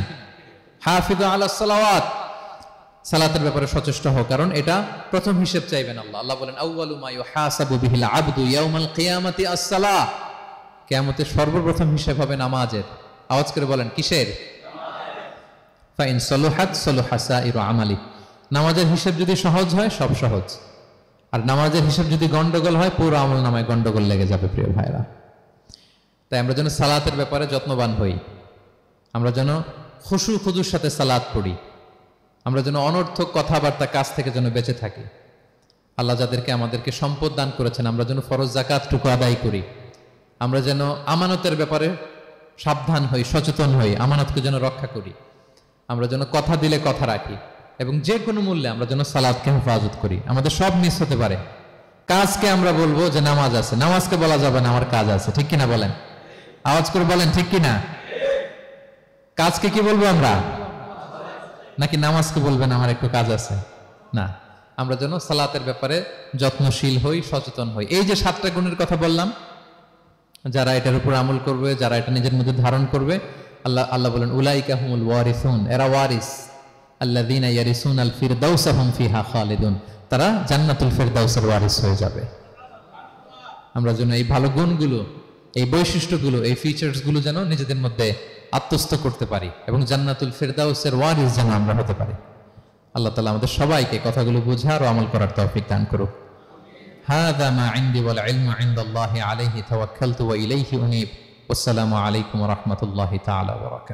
হাফিজু আলাস সালাওয়াত, সালাতের ব্যাপারে সচেষ্ট হও, কারণ এটা প্রথম হিসেব চাইবেন আল্লাহ। আল্লাহ বলেন আউয়ালু মা ইউহাসাবু বিহিল আবদু ইয়াউমাল কিয়ামাতি আস-সালাহ, কিয়ামতের সর্বপ্রথম হিসেব হবে নামাজের। আওয়াজ করে বলেন কিসের? ফা ইন সালুহাত সালুহা সাইরু আমালি, নামাজের হিসেব যদি সহজ হয় সব সহজ, আর নামাজের হিসেব যদি গন্ডগোল হয় পুরো আমল নামায় গন্ডগোল লেগে যাবে। প্রিয় ভাইরা, তাই আমরা যেন সালাতের ব্যাপারে যত্নবান হই, আমরা যেন খুশু খুজুর সাথে সালাত পড়ি, আমরা যেন অনর্থক কথাবার্তা কাজ থেকে যেন বেঁচে থাকি। আল্লাহ যাদেরকে আমাদেরকে সম্পদ দান করেছেন, আমরা যেন ফরজ যাকাতটুকু আদায় করি, আমরা যেন আমানতের ব্যাপারে সাবধান হই, সচেতন হই, আমানতকে যেন রক্ষা করি, আমরা যেন কথা দিলে কথা রাখি, এবং যে কোনো মূল্যে আমরা যেন সালাতকে হেফাজত করি। আমাদের সব মিস হতে পারে। কাজকে আমরা বলবো যে নামাজ আছে, নামাজকে বলা যাবে না আমার কাজ আছে, ঠিক কিনা বলেন? আওয়াজ করে বলেন ঠিক কিনা? কাজকে কি বলবো আমরা? নাকি নামাজকে বলবেন আমার একটু কাজ আছে? না, আমরা যেন সালাতের ব্যাপারে যত্নশীল হই, সচেতন হই। এই যে 7টা গুণের কথা বললাম, যারা এটার উপর আমল করবে, যারা এটা নিজের মধ্যে ধারণ করবে, আল্লাহ বলেন উলাইকা হুমুল ওয়ারিসুন, এরা ওয়ারিস, আল্লাযীনা ইয়ারিসুনাল ফিরদাউসা হুম ফিহা খালিদুন, তারা জান্নাতুল ফিরদাউসের ওয়ারিস হয়ে যাবে। আমরা যেন এই ভালো গুণগুলো, এই বৈশিষ্ট্যগুলো, এই ফিচার্সগুলো যেন নিজেদের মধ্যে আত্মস্থ করতে পারি, এবং জান্নাতুল ফিরদাউসের ওয়ারিস যেন আমরা হতে পারি। আল্লাহ তাআলা আমাদের সবাইকে কথাগুলো বোঝার ও আমল করার তৌফিক দান করুক। হাযা মা ইনদি ওয়াল ইলমু ইনদাল্লাহি আলাইহি তাওয়াক্কালতু ওয়া ইলাইহি উনীব। আসসালামু আলাইকুম ওয়া রাহমাতুল্লাহি তাআলা ওয়া বারাকাতুহু।